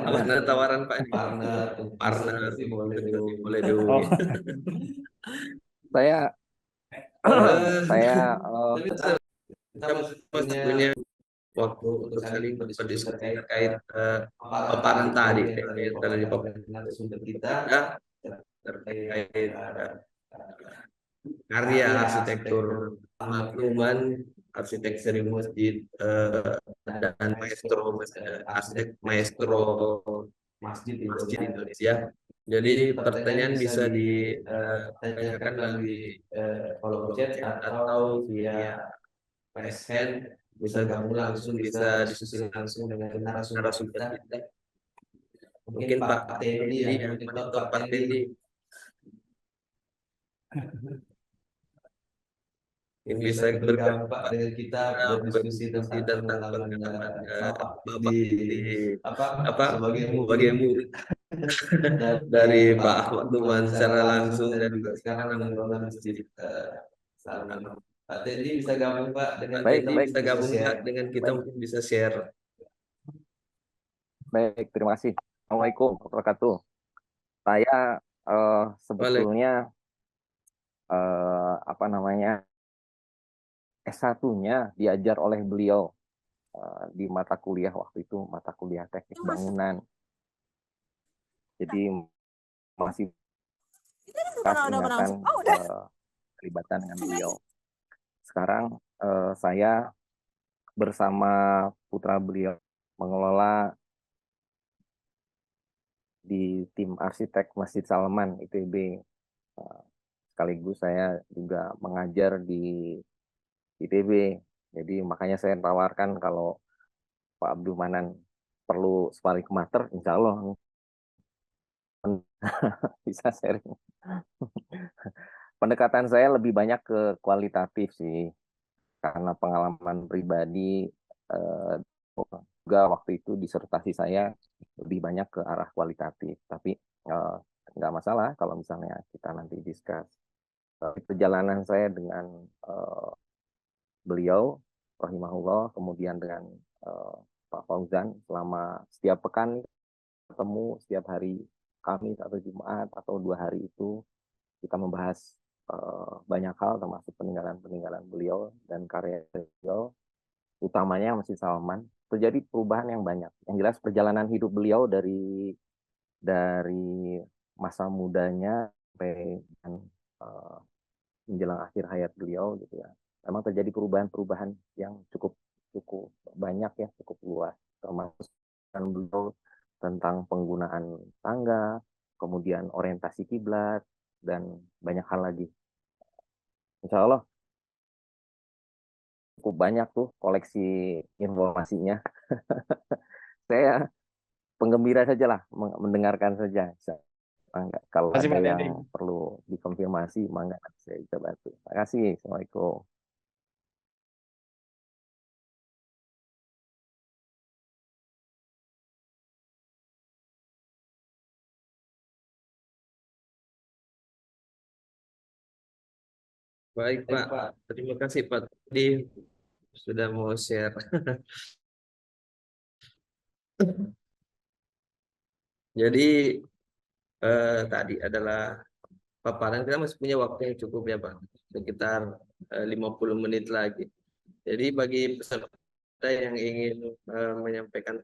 Ada tawaran Pak? Partner boleh dulu. Saya punya waktu untuk saling berdiskusi terkait paparan tadi terkait karya arsitektur makluman, arsitek seri masjid dan maestro masjid Indonesia. Jadi pertanyaan bisa ditanyakan melalui kolom chat atau via PSN, bisa gabung langsung, bisa diskusi langsung dengan narasumber kita. Mungkin Pak Tendi yang monitor Pak Tendi. Ini bisa bergabung dengan kita berdiskusi tentang pengalaman Bapak sebagai murid dari Pak Ahmad Nu'man secara langsung dan juga sekarang mengelola masjid. Pak Tendi bisa gabung Pak dengan kita, mungkin bisa share. Baik, terima kasih. Assalamualaikum warahmatullahi wabarakatuh. Saya sebetulnya S1-nya diajar oleh beliau di mata kuliah waktu itu, mata kuliah teknik bangunan. Jadi masih ingatan keterlibatan dengan beliau. Sekarang saya bersama putra beliau mengelola di tim arsitek Masjid Salman ITB. Sekaligus saya juga mengajar di ITB. Jadi makanya saya tawarkan kalau Pak Abdul Manan perlu sparring master, insya Allah bisa sharing. Pendekatan saya lebih banyak ke kualitatif sih, karena pengalaman pribadi juga waktu itu disertasi saya lebih banyak ke arah kualitatif. Tapi nggak masalah kalau misalnya kita nanti discuss perjalanan saya dengan beliau, rahimahullah, kemudian dengan Pak Fauzan selama setiap pekan ketemu setiap hari Kamis atau Jumat atau 2 hari itu kita membahas banyak hal termasuk peninggalan-peninggalan beliau dan karya beliau, utamanya Masjid Salman. Terjadi perubahan yang banyak. Yang jelas perjalanan hidup beliau dari masa mudanya sampai menjelang akhir hayat beliau gitu ya. Memang terjadi perubahan-perubahan yang cukup banyak ya, cukup luas, termasuk beliau tentang penggunaan tangga, kemudian orientasi kiblat, dan banyak hal lagi. Insya Allah cukup banyak tuh koleksi informasinya. Saya penggembira saja lah, mendengarkan saja. Kalau ada yang perlu dikonfirmasi, mangga saya bisa bantu. Terima kasih. Assalamualaikum. Baik Pak, terima kasih Pak Tadi sudah mau share. Jadi tadi adalah paparan, kita masih punya waktu yang cukup ya Pak, sekitar 50 menit lagi. Jadi bagi peserta yang ingin menyampaikan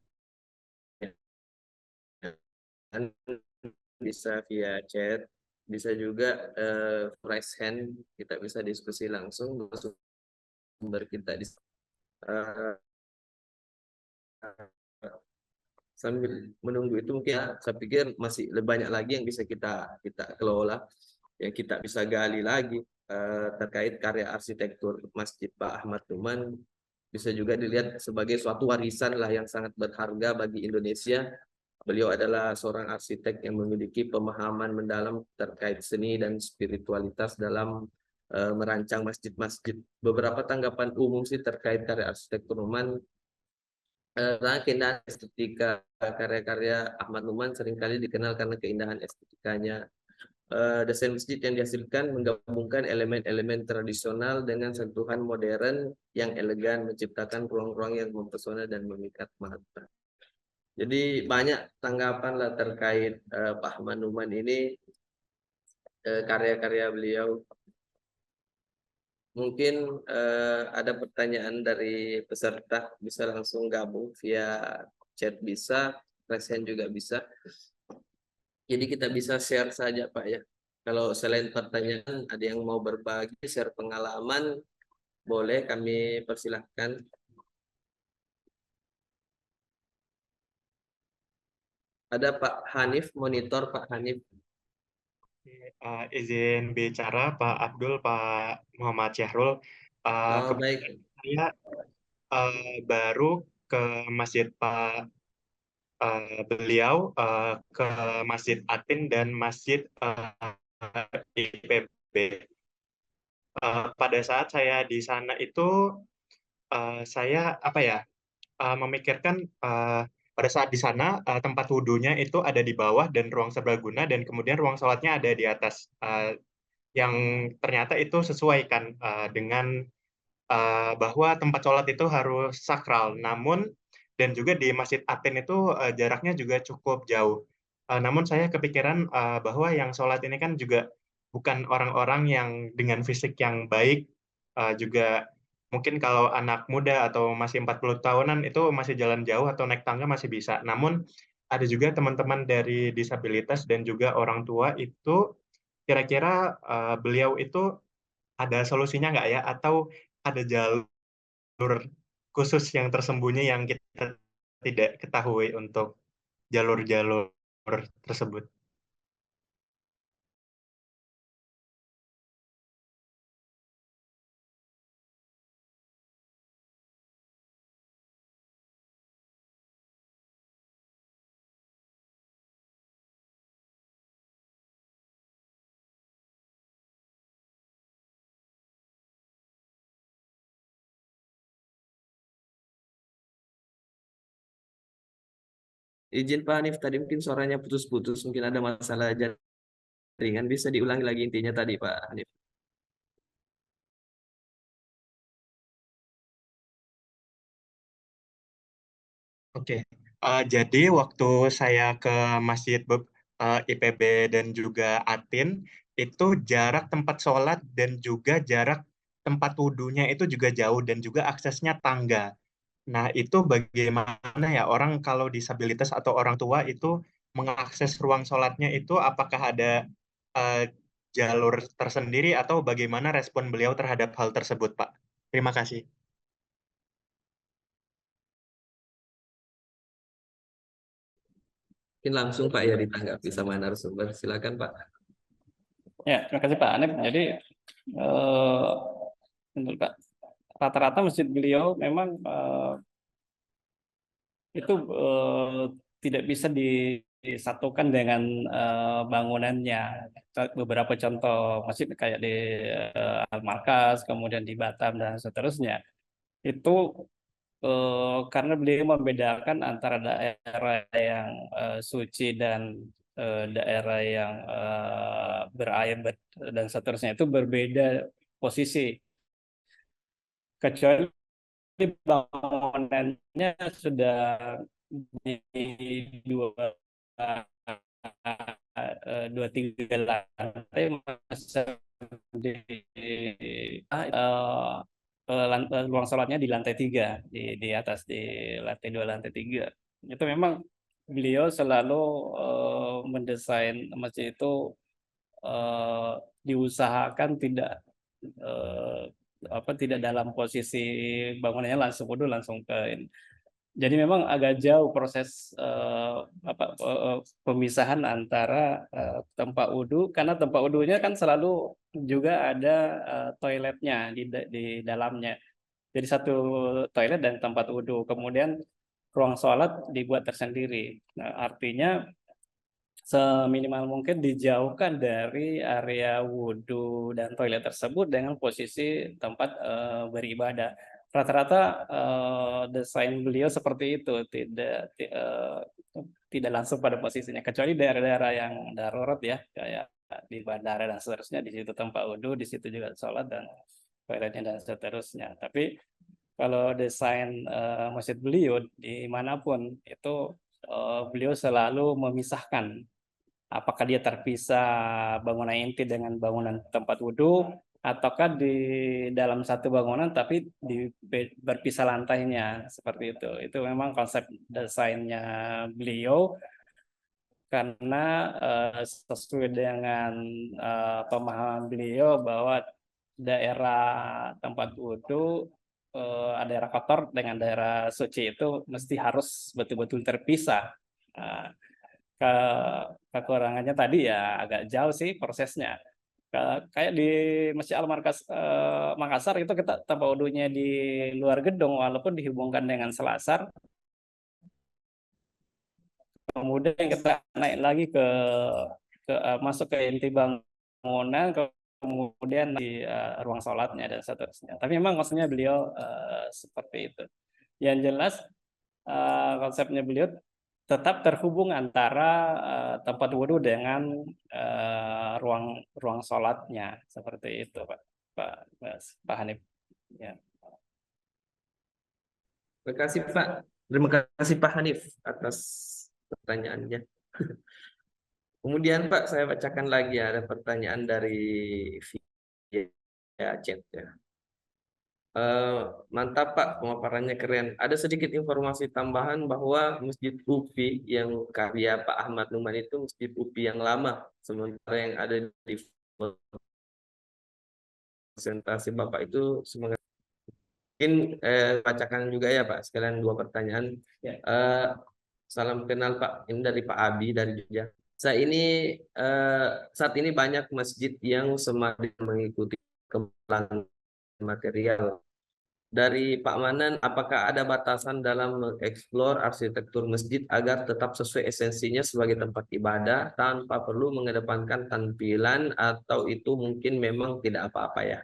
bisa via chat, bisa juga raise hand, kita bisa diskusi langsung dengan sumber kita di sambil menunggu itu mungkin saya pikir masih lebih banyak lagi yang bisa kita kelola, yang kita bisa gali lagi terkait karya arsitektur Masjid Pak Ahmad Tuman. Bisa juga dilihat sebagai suatu warisan lah yang sangat berharga bagi Indonesia. Beliau adalah seorang arsitek yang memiliki pemahaman mendalam terkait seni dan spiritualitas dalam merancang masjid-masjid. Beberapa tanggapan umum sih terkait karya arsitektur Numan. Keindahan estetika karya-karya Ahmad Numan seringkali dikenal karena keindahan estetikanya. Desain masjid yang dihasilkan menggabungkan elemen-elemen tradisional dengan sentuhan modern yang elegan, menciptakan ruang-ruang yang mempesona dan memikat mata. Jadi banyak tanggapan lah terkait Pak Ahmad Numan ini, karya-karya beliau. Mungkin ada pertanyaan dari peserta, bisa langsung gabung via chat bisa, raise hand juga bisa. Jadi kita bisa share saja Pak ya. Kalau selain pertanyaan, ada yang mau berbagi, share pengalaman, boleh kami persilahkan. Ada Pak Hanif, monitor Pak Hanif. Izin bicara Pak Abdul, Pak Muhammad Syahrul. Baik. Saya baru ke masjid Pak beliau, ke Masjid Atin dan Masjid IPB. Pada saat saya di sana itu saya memikirkan pada saat di sana tempat wudhunya itu ada di bawah dan ruang serbaguna, dan kemudian ruang sholatnya ada di atas, yang ternyata itu sesuai kan dengan bahwa tempat sholat itu harus sakral. Namun dan juga di Masjid Atin itu jaraknya juga cukup jauh. Namun saya kepikiran bahwa yang sholat ini kan juga bukan orang-orang yang dengan fisik yang baik, juga mungkin kalau anak muda atau masih 40 tahunan itu masih jalan jauh atau naik tangga masih bisa. Namun ada juga teman-teman dari disabilitas dan juga orang tua itu kira-kira beliau itu ada solusinya nggak ya? Atau ada jalur khusus yang tersembunyi yang kita tidak ketahui untuk jalur-jalur tersebut? Izin Pak Hanif, tadi mungkin suaranya putus-putus, mungkin ada masalah jaringan, bisa diulangi lagi intinya tadi Pak Hanif. Oke, jadi waktu saya ke Masjid IPB dan juga Atin, itu jarak tempat sholat dan juga jarak tempat wudhunya itu juga jauh dan juga aksesnya tangga. Nah, itu bagaimana ya orang kalau disabilitas atau orang tua itu mengakses ruang sholatnya itu apakah ada eh, jalur tersendiri atau bagaimana respon beliau terhadap hal tersebut, Pak? Terima kasih. Mungkin langsung Pak ya ditanggapi sama narasumber. Silakan Pak. Ya, terima kasih Pak Anip. Jadi menurut Pak, rata-rata masjid beliau memang itu tidak bisa disatukan dengan bangunannya. Beberapa contoh masjid kayak di Al-Markas, kemudian di Batam dan seterusnya. Itu karena beliau membedakan antara daerah yang suci dan daerah yang berair dan seterusnya itu berbeda posisi. Kecuali bangunannya sudah di dua tiga lantai masa di ruang sholatnya di lantai tiga di atas di lantai dua lantai tiga itu memang beliau selalu mendesain masjid itu eh, diusahakan tidak eh, tidak dalam posisi bangunannya langsung wudhu langsung ke ini. Jadi memang agak jauh proses pemisahan antara tempat wudhu karena tempat wudhunya kan selalu juga ada toiletnya di dalamnya. Jadi satu toilet dan tempat wudhu. Kemudian ruang sholat dibuat tersendiri. Nah, artinya seminimal mungkin dijauhkan dari area wudhu dan toilet tersebut dengan posisi tempat beribadah. Rata-rata desain beliau seperti itu, tidak langsung pada posisinya, kecuali daerah-daerah yang darurat ya, kayak di bandara dan seterusnya, di situ tempat wudhu, di situ juga sholat dan toiletnya dan seterusnya. Tapi kalau desain masjid beliau dimanapun itu beliau selalu memisahkan apakah dia terpisah bangunan inti dengan bangunan tempat wudhu ataukah di dalam satu bangunan tapi berpisah lantainya seperti itu. Itu memang konsep desainnya beliau karena sesuai dengan pemahaman beliau bahwa daerah tempat wudhu daerah kotor dengan daerah suci itu mesti harus betul-betul terpisah. Nah, ke kekurangannya tadi ya agak jauh sih prosesnya. Kayak di Masjid Al-Markas Makassar itu kita tempat wudhunya di luar gedung walaupun dihubungkan dengan selasar. Kemudian kita naik lagi masuk ke inti bangunan kemudian di ruang sholatnya dan seterusnya. Tapi memang maksudnya beliau seperti itu. Yang jelas konsepnya beliau tetap terhubung antara tempat wudhu dengan ruang sholatnya seperti itu Pak Hanif. Ya. Terima kasih Pak. Terima kasih Pak Hanif atas pertanyaannya. Kemudian Pak, saya bacakan lagi ada pertanyaan dari via chat ya. Mantap Pak, pemaparannya keren. Ada sedikit informasi tambahan bahwa Masjid UPI yang karya Pak Ahmad Numan itu Masjid UPI yang lama, sementara yang ada di presentasi Bapak itu semoga mungkin bacakan juga ya Pak sekalian 2 pertanyaan. Ya. Salam kenal Pak, ini dari Pak Abi dari Jogja. Saat ini banyak masjid yang semakin mengikuti kembang material. Dari Pak Manan, apakah ada batasan dalam mengeksplor arsitektur masjid agar tetap sesuai esensinya sebagai tempat ibadah tanpa perlu mengedepankan tampilan, atau itu mungkin memang tidak apa-apa ya?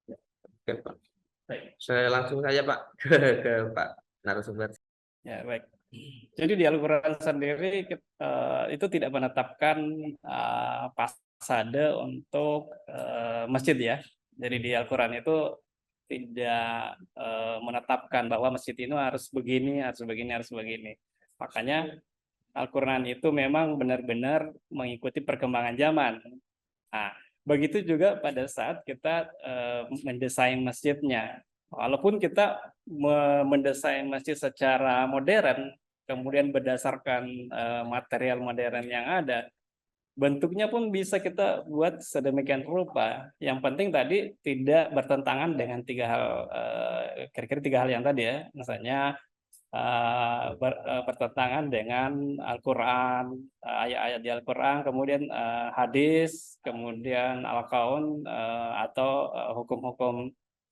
Oke, Pak. Baik. Saya langsung saja Pak ke Pak narasumber. Ya, baik. Jadi di Al-Quran sendiri itu tidak menetapkan fasade untuk masjid ya. Jadi di Al-Quran itu tidak menetapkan bahwa masjid ini harus begini, harus begini, harus begini. Makanya Al-Quran itu memang benar-benar mengikuti perkembangan zaman. Nah, begitu juga pada saat kita mendesain masjidnya. Walaupun kita mendesain masjid secara modern, kemudian berdasarkan material modern yang ada, bentuknya pun bisa kita buat sedemikian rupa. Yang penting tadi tidak bertentangan dengan kira-kira 3 hal yang tadi ya. Misalnya bertentangan dengan Al-Quran, ayat-ayat di Al-Quran, kemudian hadis, kemudian Al-Qaun, atau hukum-hukum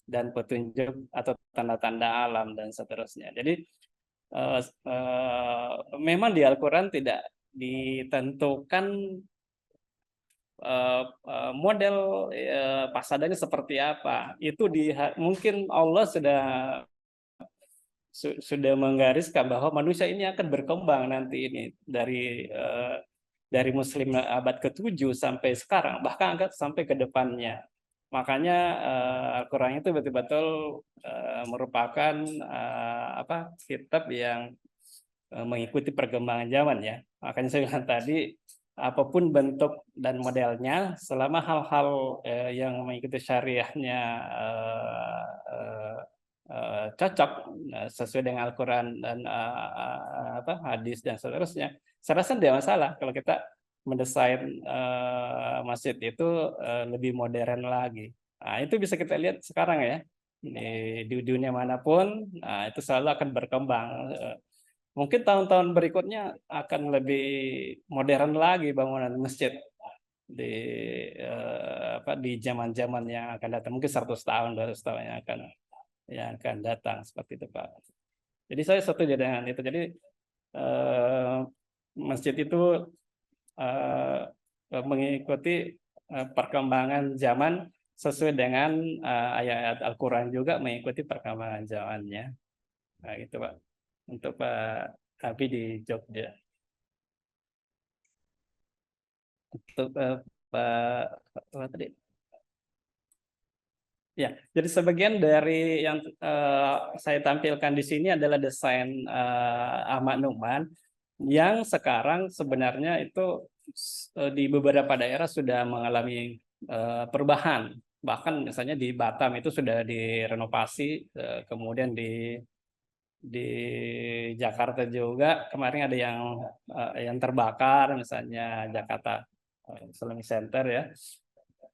dan petunjuk atau tanda-tanda alam dan seterusnya. Jadi memang di Al-Quran tidak ditentukan model fasadanya seperti apa. Itu mungkin Allah sudah menggariskan bahwa manusia ini akan berkembang nanti ini dari Muslim abad ke-7 sampai sekarang, bahkan sampai ke depannya. Makanya Al-Quran itu betul-betul merupakan kitab yang mengikuti perkembangan zaman ya. Makanya saya bilang tadi, apapun bentuk dan modelnya, selama hal-hal yang mengikuti syariahnya cocok sesuai dengan Al-Quran dan hadis dan seterusnya, saya rasa tidak masalah kalau kita mendesain masjid itu lebih modern lagi. Nah, itu bisa kita lihat sekarang ya, di dunia manapun, itu selalu akan berkembang. Mungkin tahun-tahun berikutnya akan lebih modern lagi bangunan masjid di zaman-zaman yang akan datang, mungkin 100 tahun, 200 tahun yang akan datang, seperti itu Pak. Jadi saya setuju dengan itu. Jadi masjid itu mengikuti perkembangan zaman sesuai dengan ayat-ayat Al-Quran juga mengikuti perkembangan zamannya. Nah, itu Pak. Untuk Pak Abi di Jogja. Untuk Pak tadi. Ya, jadi sebagian dari yang saya tampilkan di sini adalah desain Ahmad Nu'man yang sekarang sebenarnya itu di beberapa daerah sudah mengalami perubahan. Bahkan misalnya di Batam itu sudah direnovasi, kemudian di Jakarta juga kemarin ada yang terbakar, misalnya Jakarta Islamic Center ya.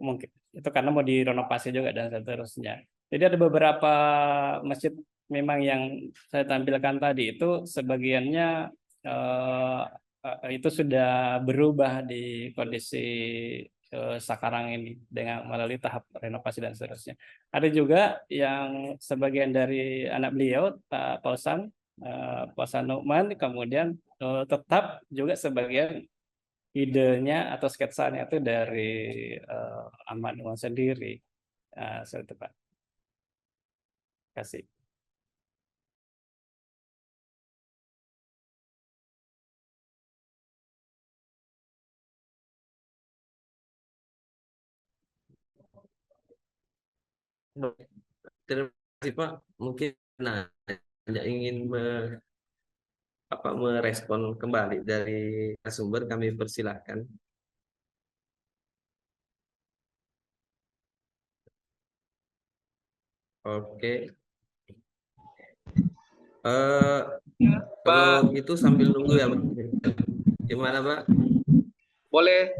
Mungkin itu karena mau direnovasi juga dan seterusnya. Jadi ada beberapa masjid memang yang saya tampilkan tadi itu sebagiannya itu sudah berubah di kondisi sekarang ini dengan melalui tahap renovasi dan seterusnya. Ada juga yang sebagian dari anak beliau Pak Pausan Nu'man, kemudian tetap juga sebagian idenya atau sketsanya itu dari Ahmad Nu'man sendiri. Seperti Pak. Terima kasih. Terima kasih Pak. Mungkin ingin merespon kembali dari sumber, kami persilahkan. Oke. Kalau itu sambil nunggu ya Pak. Gimana Pak? Boleh.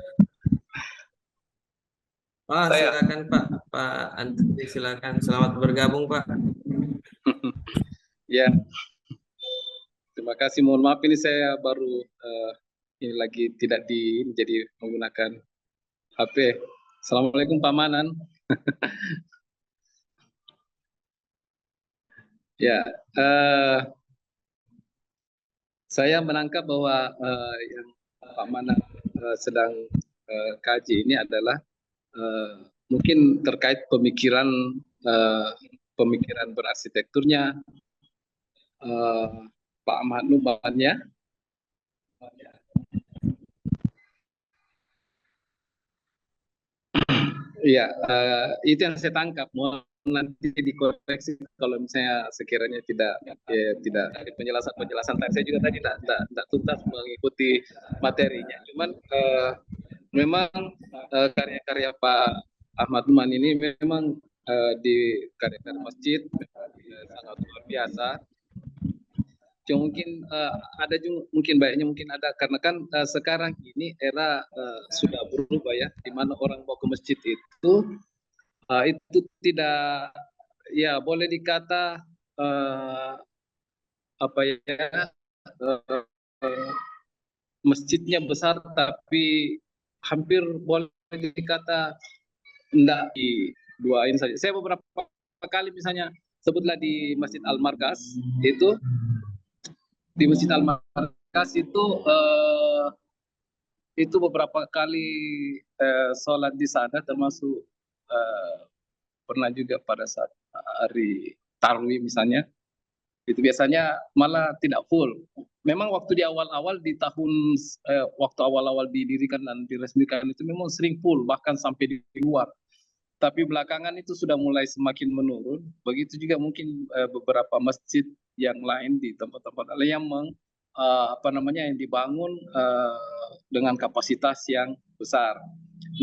Pak, silakan Pak. Pak Andri, silakan. Selamat bergabung Pak. Ya, terima kasih. Mohon maaf ini saya baru ini lagi tidak jadi menggunakan HP. Assalamualaikum Pak Manan. Ya, saya menangkap bahwa yang Pak Manan sedang kaji ini adalah mungkin terkait pemikiran berarsitekturnya Pak Ahmad Numan ya. Iya, itu yang saya tangkap. Mohon nanti dikoreksi kalau misalnya sekiranya tidak penjelasan tadi. Saya juga tadi tidak tuntas mengikuti materinya. Cuman memang karya-karya Pak Ahmad Numan ini memang di karya-karya masjid sangat luar biasa. Cuma mungkin ada juga mungkin baiknya mungkin ada karena kan sekarang ini era sudah berubah ya, di mana orang mau ke masjid itu tidak ya boleh dikata apa ya masjidnya besar tapi hampir boleh dikata enggak diduain saja. Saya beberapa kali misalnya sebutlah di Masjid Al-Markas itu. Di Masjid Al-Markas itu beberapa kali sholat di sana, termasuk pernah juga pada saat hari Tarwih misalnya, itu biasanya malah tidak full. Memang waktu di awal-awal di tahun waktu awal-awal didirikan dan diresmikan itu memang sering full, bahkan sampai di luar. Tapi belakangan itu sudah mulai semakin menurun. Begitu juga mungkin beberapa masjid yang lain di tempat-tempat lain yang yang dibangun dengan kapasitas yang besar.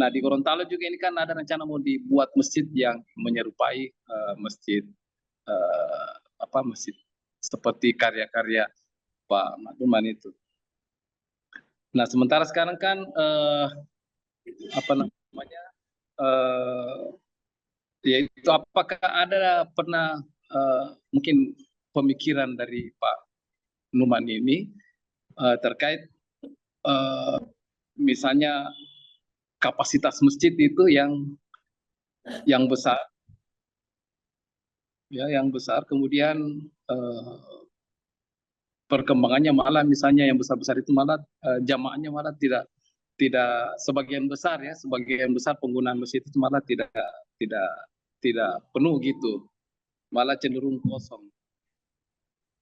Nah di Gorontalo juga ini kan ada rencana mau dibuat masjid yang menyerupai masjid masjid seperti karya-karya Pak Numan itu. Nah sementara sekarang kan yaitu apakah ada pernah mungkin pemikiran dari Pak Numan ini terkait misalnya kapasitas masjid itu yang besar ya, yang besar, kemudian perkembangannya malah misalnya yang besar-besar itu malah jamaahnya malah tidak sebagian besar penggunaan masjid itu malah tidak penuh gitu, malah cenderung kosong.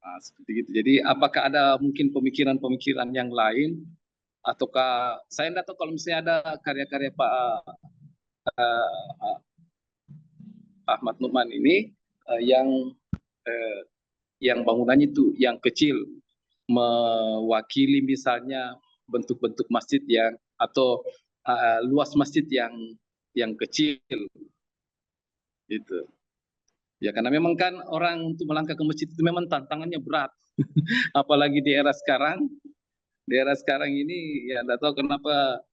Nah, seperti itu. Jadi apakah ada mungkin pemikiran-pemikiran yang lain, ataukah saya tidak tahu kalau misalnya ada karya-karya Pak Ahmad Numan ini yang bangunannya itu yang kecil, mewakili misalnya bentuk-bentuk masjid yang atau luas masjid yang kecil gitu. Ya karena memang kan orang untuk melangkah ke masjid itu memang tantangannya berat. Apalagi di era sekarang. Di era sekarang ini ya tidak tahu kenapa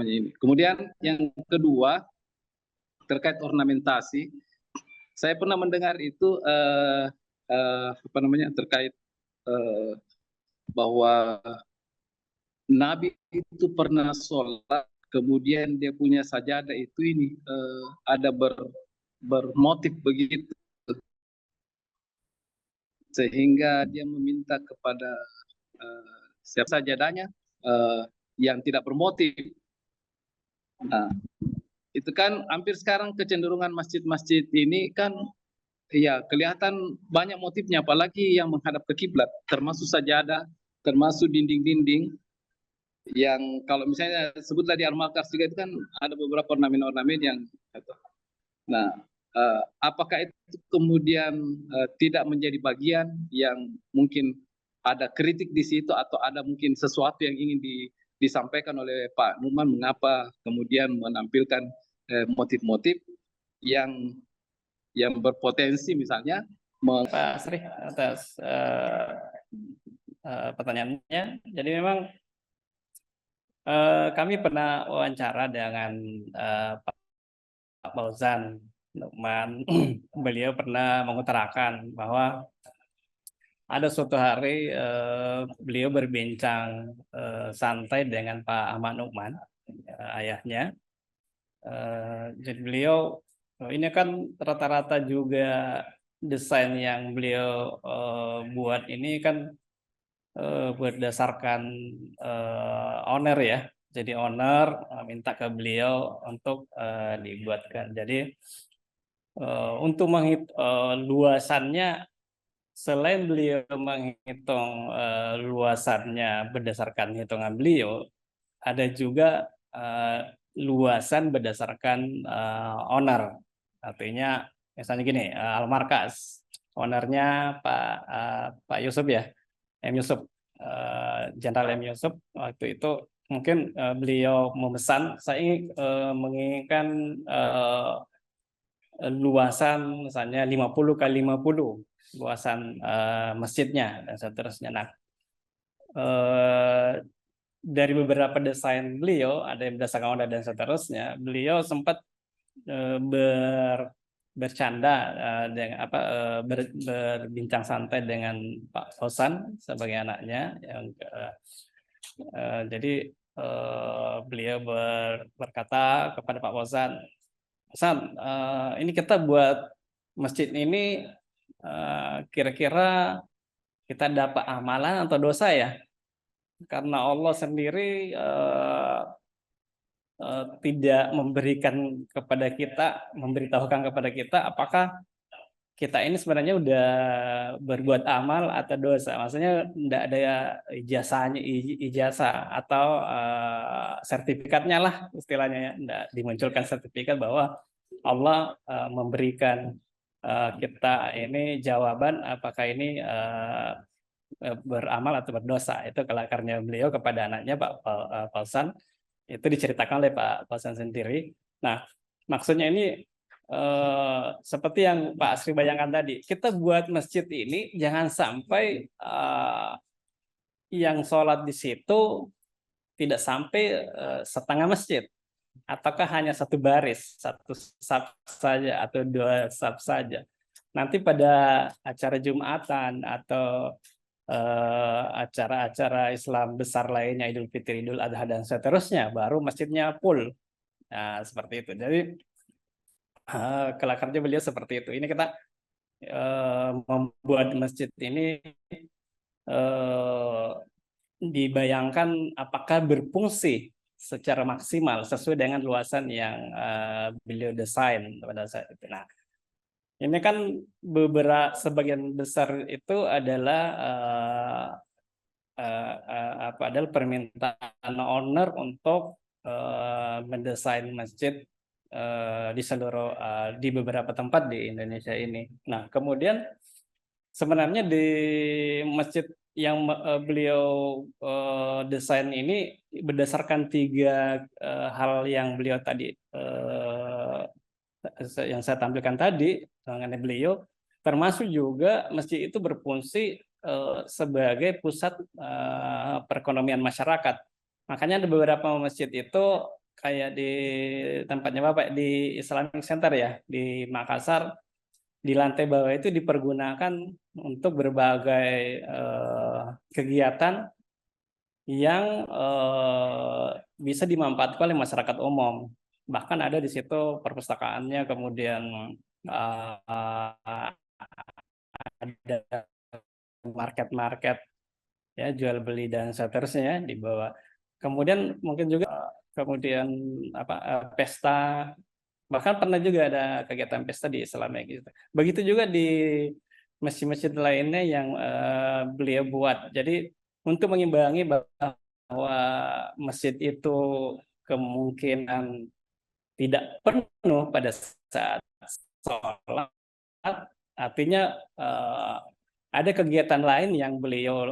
ini. Kemudian yang kedua terkait ornamentasi. Saya pernah mendengar itu terkait bahwa Nabi itu pernah sholat, kemudian dia punya sajadah itu ada bermotif begitu, sehingga dia meminta kepada siapa sajadahnya yang tidak bermotif. Nah, itu kan hampir sekarang kecenderungan masjid-masjid ini kan ya kelihatan banyak motifnya, apalagi yang menghadap ke kiblat, termasuk sajadah, termasuk dinding-dinding yang kalau misalnya sebutlah di Al-Markas juga itu kan ada beberapa ornamen-ornamen yang nah apakah itu kemudian tidak menjadi bagian yang mungkin ada kritik di situ, atau ada mungkin sesuatu yang ingin disampaikan oleh Pak Numan mengapa kemudian menampilkan motif-motif yang berpotensi misalnya Pak Sri atas pertanyaannya. Jadi memang Kami pernah wawancara dengan Pak Fauzan Nukman. Beliau pernah mengutarakan bahwa ada suatu hari beliau berbincang santai dengan Pak Ahmad Nukman, ayahnya. Jadi beliau ini kan rata-rata juga desain yang beliau buat ini kan berdasarkan owner ya. Jadi owner minta ke beliau untuk dibuatkan. Jadi untuk luasannya, selain beliau menghitung luasannya berdasarkan hitungan beliau, ada juga luasan berdasarkan owner. Artinya misalnya gini, Al-Markas, ownernya Pak Yusuf ya, M. Yusuf, Jenderal M. Yusuf. Waktu itu mungkin beliau memesan, saya menginginkan luasan misalnya 50 kali 50 luasan masjidnya dan seterusnya. Nah, dari beberapa desain beliau, ada yang berdasarkan owner dan seterusnya, beliau sempat bercanda dengan berbincang santai dengan Pak Fauzan sebagai anaknya yang jadi beliau berkata kepada Pak Fauzan, ini kita buat masjid ini kira-kira kita dapat amalan atau dosa ya? Karena Allah sendiri tidak memberikan kepada kita, memberitahukan kepada kita apakah kita ini sebenarnya udah berbuat amal atau dosa. Maksudnya tidak ada ijazah atau sertifikatnya lah istilahnya ya. Tidak dimunculkan sertifikat bahwa Allah memberikan kita ini jawaban apakah ini beramal atau berdosa. Itu kelakarnya beliau kepada anaknya Pak Fauzan. Itu diceritakan oleh Pak Fauzan sendiri. Nah, maksudnya ini seperti yang Pak Asri bayangkan tadi, kita buat masjid ini jangan sampai yang sholat di situ tidak sampai setengah masjid, ataukah hanya satu baris, satu saf saja atau dua saf saja. Nanti pada acara Jumatan atau acara-acara Islam besar lainnya, Idul Fitri, Idul Adha dan seterusnya, baru masjidnya full. Nah, seperti itu. Jadi kelakarnya beliau seperti itu. Ini kita membuat masjid ini dibayangkan apakah berfungsi secara maksimal sesuai dengan luasan yang beliau desain pada saat itu. Nah, ini kan sebagian besar itu adalah adalah permintaan owner untuk mendesain masjid di beberapa tempat di Indonesia ini. Nah, kemudian sebenarnya di masjid yang beliau desain ini berdasarkan 3 hal yang beliau tadi yang saya tampilkan tadi mengenai beliau, termasuk juga masjid itu berfungsi sebagai pusat perekonomian masyarakat. Makanya ada beberapa masjid itu kayak di tempatnya Bapak di Islamic Center ya di Makassar, di lantai bawah itu dipergunakan untuk berbagai kegiatan yang bisa dimanfaatkan oleh masyarakat umum. Bahkan ada di situ perpustakaannya, kemudian ada market-market ya, jual beli dan seterusnya di bawah. Kemudian mungkin juga pesta, bahkan pernah juga ada kegiatan pesta di Islamia gitu. Begitu juga di masjid-masjid lainnya yang beliau buat. Jadi untuk mengimbangi bahwa masjid itu kemungkinan tidak penuh pada saat sholat, artinya ada kegiatan lain yang beliau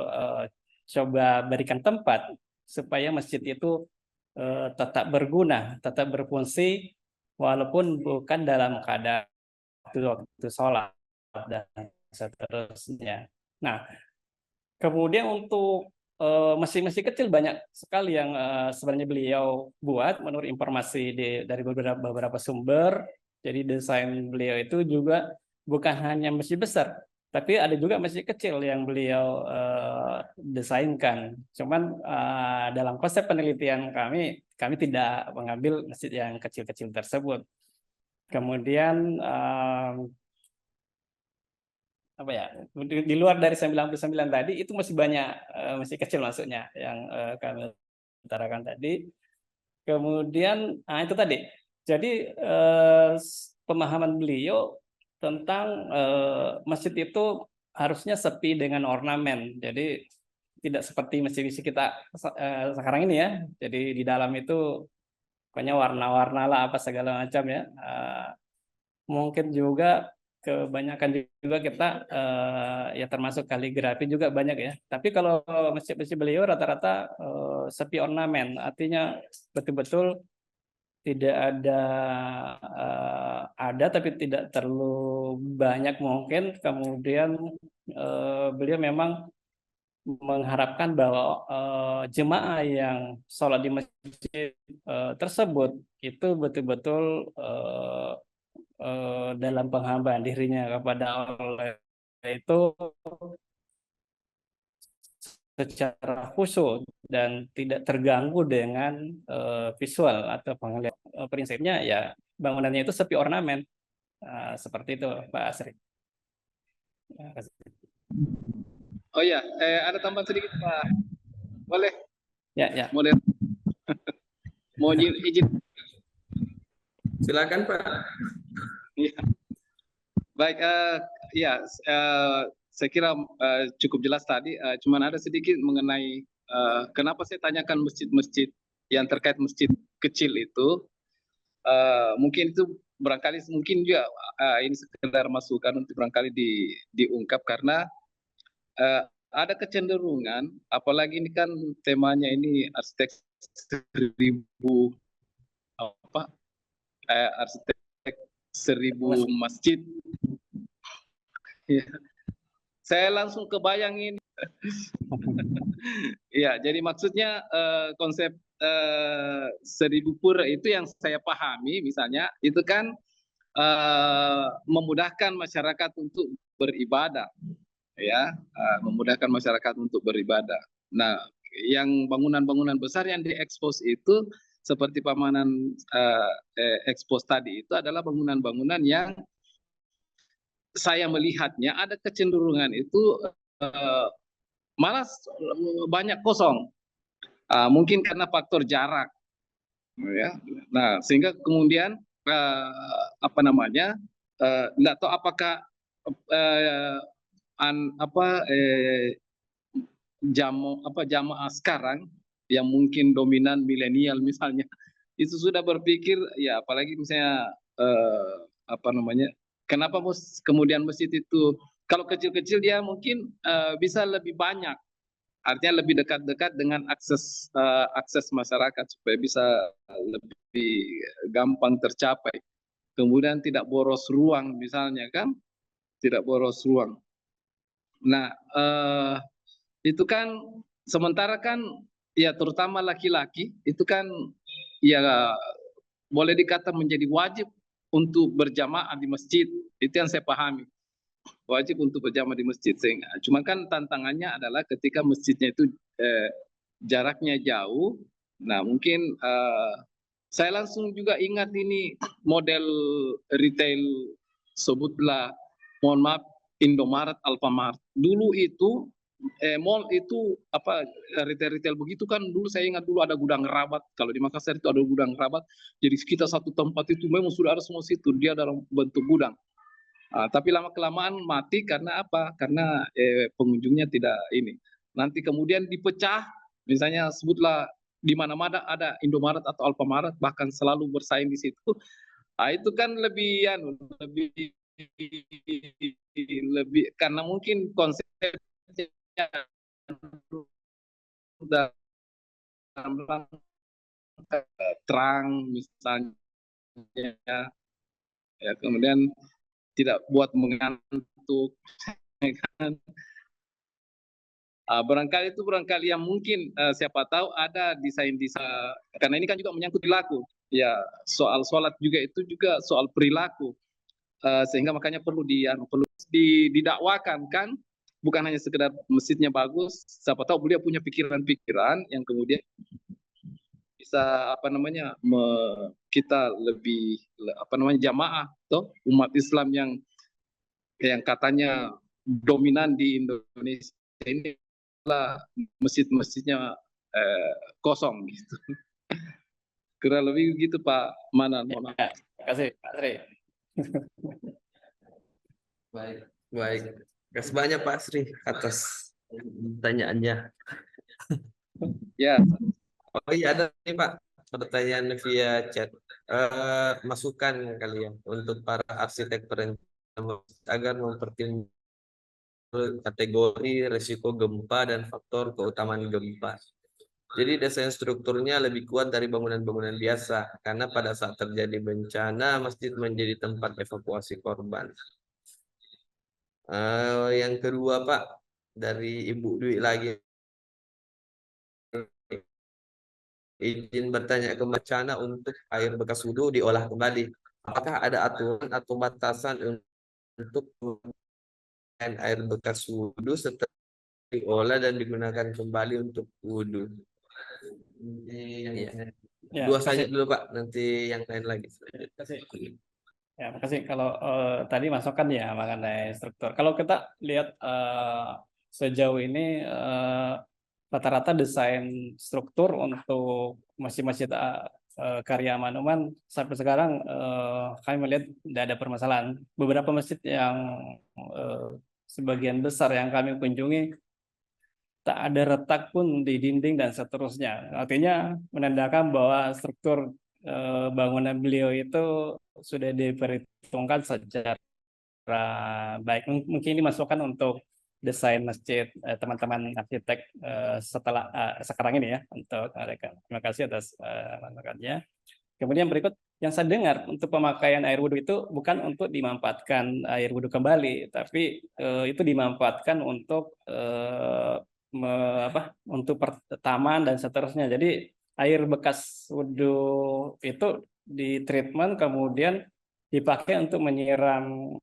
coba berikan tempat supaya masjid itu tetap berguna, tetap berfungsi walaupun bukan dalam keadaan waktu sholat dan seterusnya. Nah, kemudian untuk masjid-masjid kecil banyak sekali yang sebenarnya beliau buat menurut informasi dari beberapa sumber. Jadi desain beliau itu juga bukan hanya masjid besar, tapi ada juga masjid kecil yang beliau desainkan. Cuman dalam konsep penelitian kami tidak mengambil masjid yang kecil-kecil tersebut. Kemudian apa ya, di luar dari 99 tadi itu masih banyak masih kecil maksudnya yang kami utarakan tadi. Kemudian itu tadi. Jadi pemahaman beliau tentang masjid itu harusnya sepi dengan ornamen. Jadi tidak seperti masjid-masjid kita sekarang ini ya. Jadi di dalam itu pokoknya warna-warna lah apa segala macam ya. Mungkin juga kebanyakan juga kita ya termasuk kaligrafi juga banyak ya. Tapi kalau masjid-masjid beliau rata-rata sepi ornamen, artinya betul-betul tidak ada tapi tidak terlalu banyak mungkin. Kemudian beliau memang mengharapkan bahwa jemaah yang sholat di masjid tersebut itu betul-betul dalam penghambaan dirinya kepada Allah itu secara khusyuk dan tidak terganggu dengan visual atau penglihatan. Prinsipnya ya bangunannya itu sepi ornamen. Seperti itu Pak Asri. Oh ya, ada tambahan sedikit Pak. Boleh? Ya. Boleh. Mau izin. Silakan Pak. Ya. Baik, saya kira cukup jelas tadi. Cuman ada sedikit mengenai kenapa saya tanyakan masjid-masjid yang terkait masjid kecil itu. Mungkin itu barangkali mungkin juga ini sekedar masukan untuk barangkali diungkap karena ada kecenderungan, apalagi ini kan temanya ini arsitek 1000 arsitek 1000 masjid. Ya. Saya langsung kebayangin. Ya, jadi maksudnya konsep 1000 pura itu yang saya pahami, misalnya itu kan memudahkan masyarakat untuk beribadah, ya, memudahkan masyarakat untuk beribadah. Nah, yang bangunan-bangunan besar yang diekspos itu seperti pamanan ekspos tadi itu adalah bangunan-bangunan yang saya melihatnya ada kecenderungan itu malah banyak kosong. Mungkin karena faktor jarak, ya. Nah, sehingga kemudian nggak tahu apakah jamaah sekarang yang mungkin dominan milenial misalnya itu sudah berpikir ya, apalagi misalnya kenapa kemudian masjid itu kalau kecil-kecil dia mungkin bisa lebih banyak, artinya lebih dekat-dekat dengan akses masyarakat supaya bisa lebih gampang tercapai. Kemudian tidak boros ruang misalnya kan, tidak boros ruang. Nah, itu kan sementara kan ya terutama laki-laki itu kan ya boleh dikata menjadi wajib untuk berjamaah di masjid. Itu yang saya pahami, wajib untuk berjamaah di masjid. Cuma kan tantangannya adalah ketika masjidnya itu jaraknya jauh. Nah, mungkin saya langsung juga ingat ini model retail, sebutlah mohon maaf Indomaret, Alfamart. Dulu itu mall itu retail begitu kan, dulu saya ingat dulu ada gudang Rabat. Kalau di Makassar itu ada gudang Rabat. Jadi kita satu tempat itu memang sudah ada semua situ, dia dalam bentuk gudang. Tapi lama-kelamaan mati karena apa? Karena pengunjungnya tidak ini. Nanti kemudian dipecah, misalnya sebutlah di mana-mana ada Indomaret atau Alfamaret, bahkan selalu bersaing di situ. Itu kan lebih karena mungkin konsepnya sudah terang misalnya, ya, kemudian tidak buat mengantuk, kan? Barangkali itu yang mungkin siapa tahu ada desain-desain, karena ini kan juga menyangkut perilaku. Ya, soal sholat juga itu juga soal perilaku. Sehingga makanya perlu didakwakan kan, bukan hanya sekedar masjidnya bagus, siapa tahu beliau punya pikiran-pikiran yang kemudian bisa kita lebih jamaah toh umat Islam yang katanya dominan di Indonesia ini adalah masjid-masjidnya kosong gitu. Kurang lebih begitu Pak Manan. Ya, terima kasih Pak Sri. Baik, baik. Terima kasih banyak Pak Sri atas pertanyaannya. Ya. Oh iya, ada nih Pak pertanyaan via chat. Masukan kalian untuk para arsitek perencana agar mempertimbangkan kategori risiko gempa dan faktor keutamaan gempa. Jadi desain strukturnya lebih kuat dari bangunan-bangunan biasa karena pada saat terjadi bencana masjid menjadi tempat evakuasi korban. Yang kedua Pak, dari Ibu Dwi lagi, izin bertanya ke bencana untuk air bekas wudhu diolah kembali. Apakah ada aturan atau batasan untuk air bekas wudhu setelah diolah dan digunakan kembali untuk wudhu? Ya, Dua saja dulu Pak, nanti yang lain lagi. Ya, makasih. Kalau tadi masukan ya mengenai struktur. Kalau kita lihat sejauh ini rata-rata desain struktur untuk masjid-masjid karya Manuman sampai sekarang kami melihat tidak ada permasalahan. Beberapa masjid yang sebagian besar yang kami kunjungi tak ada retak pun di dinding dan seterusnya. Artinya menandakan bahwa struktur bangunan beliau itu sudah diperhitungkan secara baik. Mungkin ini masukan untuk desain masjid teman-teman arsitek setelah sekarang ini ya untuk mereka. Terima kasih atas masukannya. Kemudian berikut yang saya dengar untuk pemakaian air wudhu itu bukan untuk dimanfaatkan air wudhu kembali, tapi itu dimanfaatkan untuk untuk taman dan seterusnya. Jadi air bekas wudhu itu di treatment kemudian dipakai untuk menyiram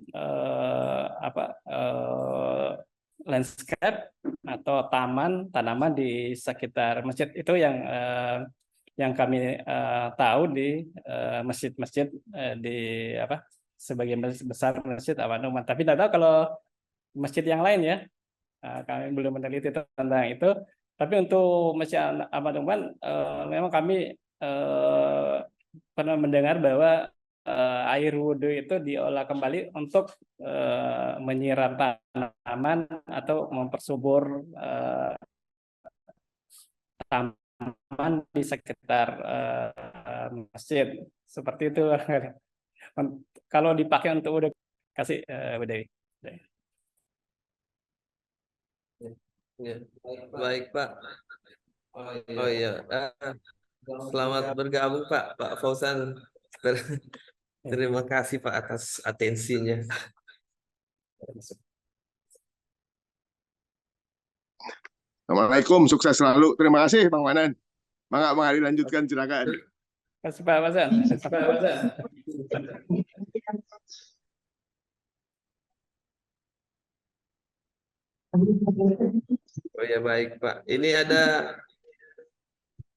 landscape atau tanaman di sekitar masjid. Itu yang kami tahu di masjid-masjid di sebagian besar masjid Awanuman. Tapi tidak tahu kalau masjid yang lain ya. Kami belum meneliti tentang itu. Tapi untuk Masjid Awanuman memang kami pernah mendengar bahwa air wudhu itu diolah kembali untuk menyiram tanaman atau mempersubur tanaman di sekitar masjid. Seperti itu. Kalau dipakai untuk wudhu, kasih Bu Dewi. Ya, baik Pak. Oh iya, selamat bergabung Pak Fauzan. Terima kasih Pak atas atensinya. Assalamualaikum, sukses selalu. Terima kasih Bang Manan. Bang dilanjutkan silakan. Terima kasih Pak Fauzan. Oh ya baik Pak. Ini ada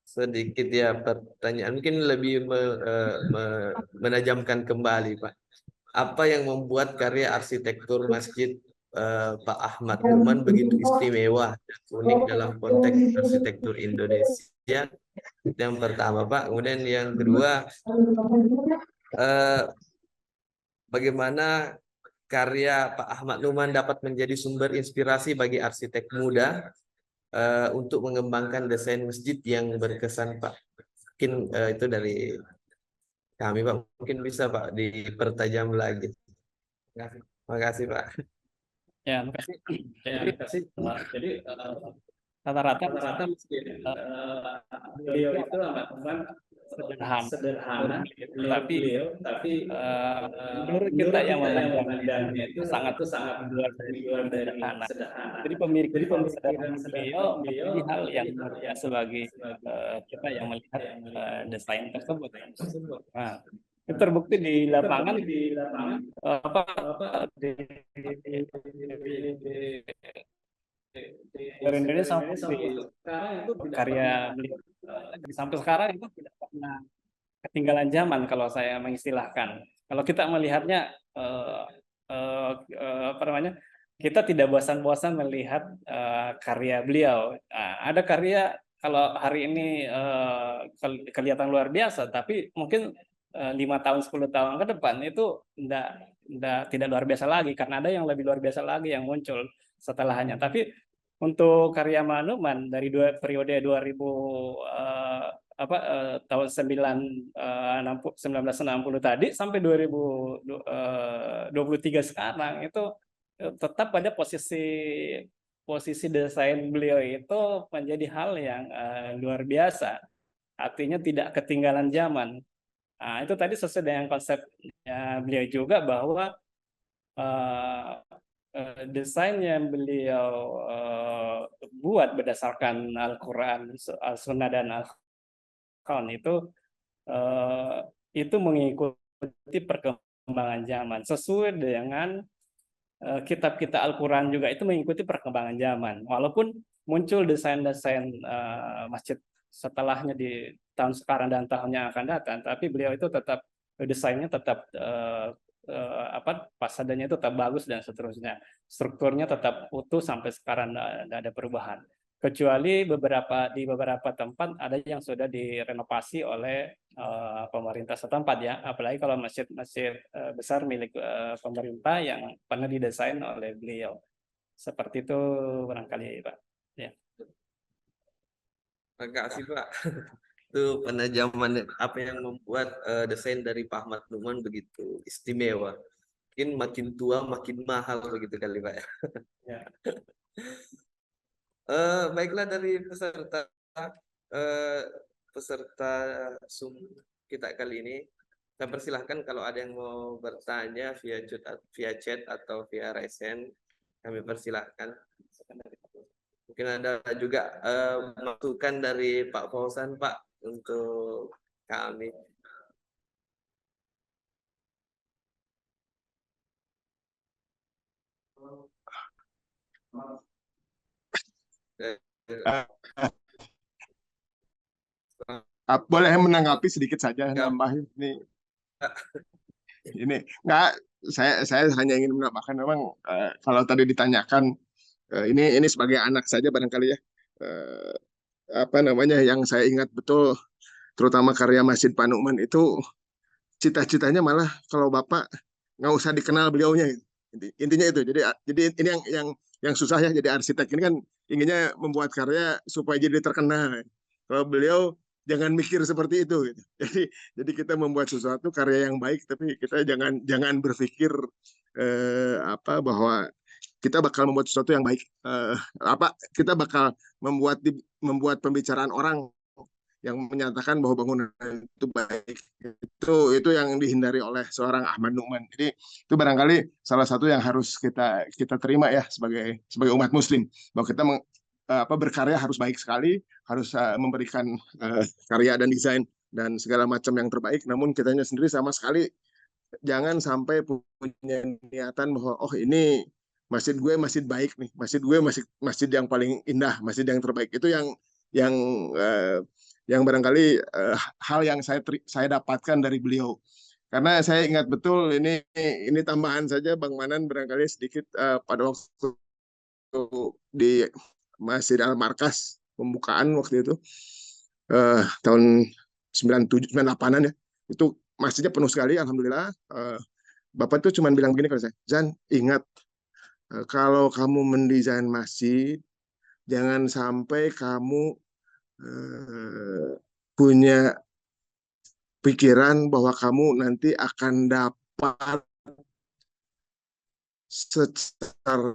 sedikit ya pertanyaan, mungkin lebih menajamkan kembali Pak. Apa yang membuat karya arsitektur masjid Pak Ahmad Numan begitu istimewa dan unik dalam konteks arsitektur Indonesia? Yang pertama Pak. Kemudian yang kedua, bagaimana karya Pak Ahmad Numan dapat menjadi sumber inspirasi bagi arsitek muda untuk mengembangkan desain masjid yang berkesan Pak? Mungkin itu dari kami Pak. Mungkin bisa Pak dipertajam lagi. Terima kasih Pak. Ya, terima kasih. Jadi rata-rata beliau itu sederhana menurut beliau, tapi menurut kita yang memandangnya itu sangat luar sederhana. Jadi pemikiran sederhana beliau menjadi hal yang luar biasa bagi kita yang melihat desain tersebut. Nah, itu terbukti di lapangan apa Rendernya sampai sekarang itu karya beliau sampai sekarang itu tidak pernah ketinggalan zaman kalau saya mengistilahkan. Kalau kita melihatnya apa namanya, kita tidak bosan-bosan melihat karya beliau. Ada karya kalau hari ini kelihatan luar biasa, tapi mungkin 5 tahun 10 tahun ke depan itu tidak luar biasa lagi karena ada yang lebih luar biasa lagi yang muncul setelahnya. Tapi untuk karya Manuman dari periode 2000 tahun 1960 tadi sampai 2023 sekarang itu tetap pada posisi desain beliau itu menjadi hal yang luar biasa. Artinya tidak ketinggalan zaman. Nah, itu tadi sesuai dengan konsepnya beliau juga bahwa desain yang beliau buat berdasarkan Al-Quran, Al-Sunnah dan Al-Quran itu mengikuti perkembangan zaman. Sesuai dengan kitab-kitab Al-Quran juga itu mengikuti perkembangan zaman. Walaupun muncul desain-desain masjid setelahnya di tahun sekarang dan tahun yang akan datang, tapi beliau itu tetap desainnya tetap fasadanya itu tetap bagus dan seterusnya. Strukturnya tetap utuh sampai sekarang tidak ada perubahan. Kecuali di beberapa tempat ada yang sudah direnovasi oleh pemerintah setempat ya. Apalagi kalau masjid-masjid besar milik pemerintah yang pernah didesain oleh beliau. Seperti itu barangkali Pak. Ya. Terima kasih Pak. Itu penajaman apa yang membuat desain dari Pak Ahmad Numan begitu istimewa. Mungkin makin tua makin mahal begitu kali Pak ya. Baiklah dari peserta Zoom kita kali ini, saya persilahkan kalau ada yang mau bertanya via chat atau via raise hand, kami persilahkan. Mungkin ada juga masukan dari Pak Fauzan Pak untuk kami. Boleh menanggapi sedikit saja nambah ini nggak, saya hanya ingin menambahkan memang kalau tadi ditanyakan ini sebagai anak saja barangkali ya, apa namanya yang saya ingat betul terutama karya Masjid Pak Numan itu cita-citanya malah kalau Bapak nggak usah dikenal beliaunya, intinya itu. Jadi ini yang susah ya, jadi arsitek ini kan inginnya membuat karya supaya jadi terkenal. Kalau beliau jangan mikir seperti itu gitu. Jadi kita membuat sesuatu karya yang baik, tapi kita jangan berpikir bahwa kita bakal membuat sesuatu yang baik, kita bakal membuat pembicaraan orang yang menyatakan bahwa bangunan itu baik. Itu yang dihindari oleh seorang Ahmad Numan. Jadi itu barangkali salah satu yang harus kita terima ya sebagai umat Muslim, bahwa kita berkarya harus baik sekali, harus memberikan karya dan desain dan segala macam yang terbaik. Namun kitanya sendiri sama sekali jangan sampai punya niatan bahwa ini masjid gue masjid baik nih, masjid gue masjid yang paling indah, masjid yang terbaik. Itu yang barangkali hal yang saya dapatkan dari beliau. Karena saya ingat betul ini tambahan saja Bang Manan barangkali sedikit, pada waktu di Masjid Al-Markas pembukaan waktu itu tahun 97 98-an ya. Itu masjidnya penuh sekali alhamdulillah. Bapak tuh cuma bilang begini kalau saya, "Zan, ingat kalau kamu mendesain masjid, jangan sampai kamu punya pikiran bahwa kamu nanti akan dapat secara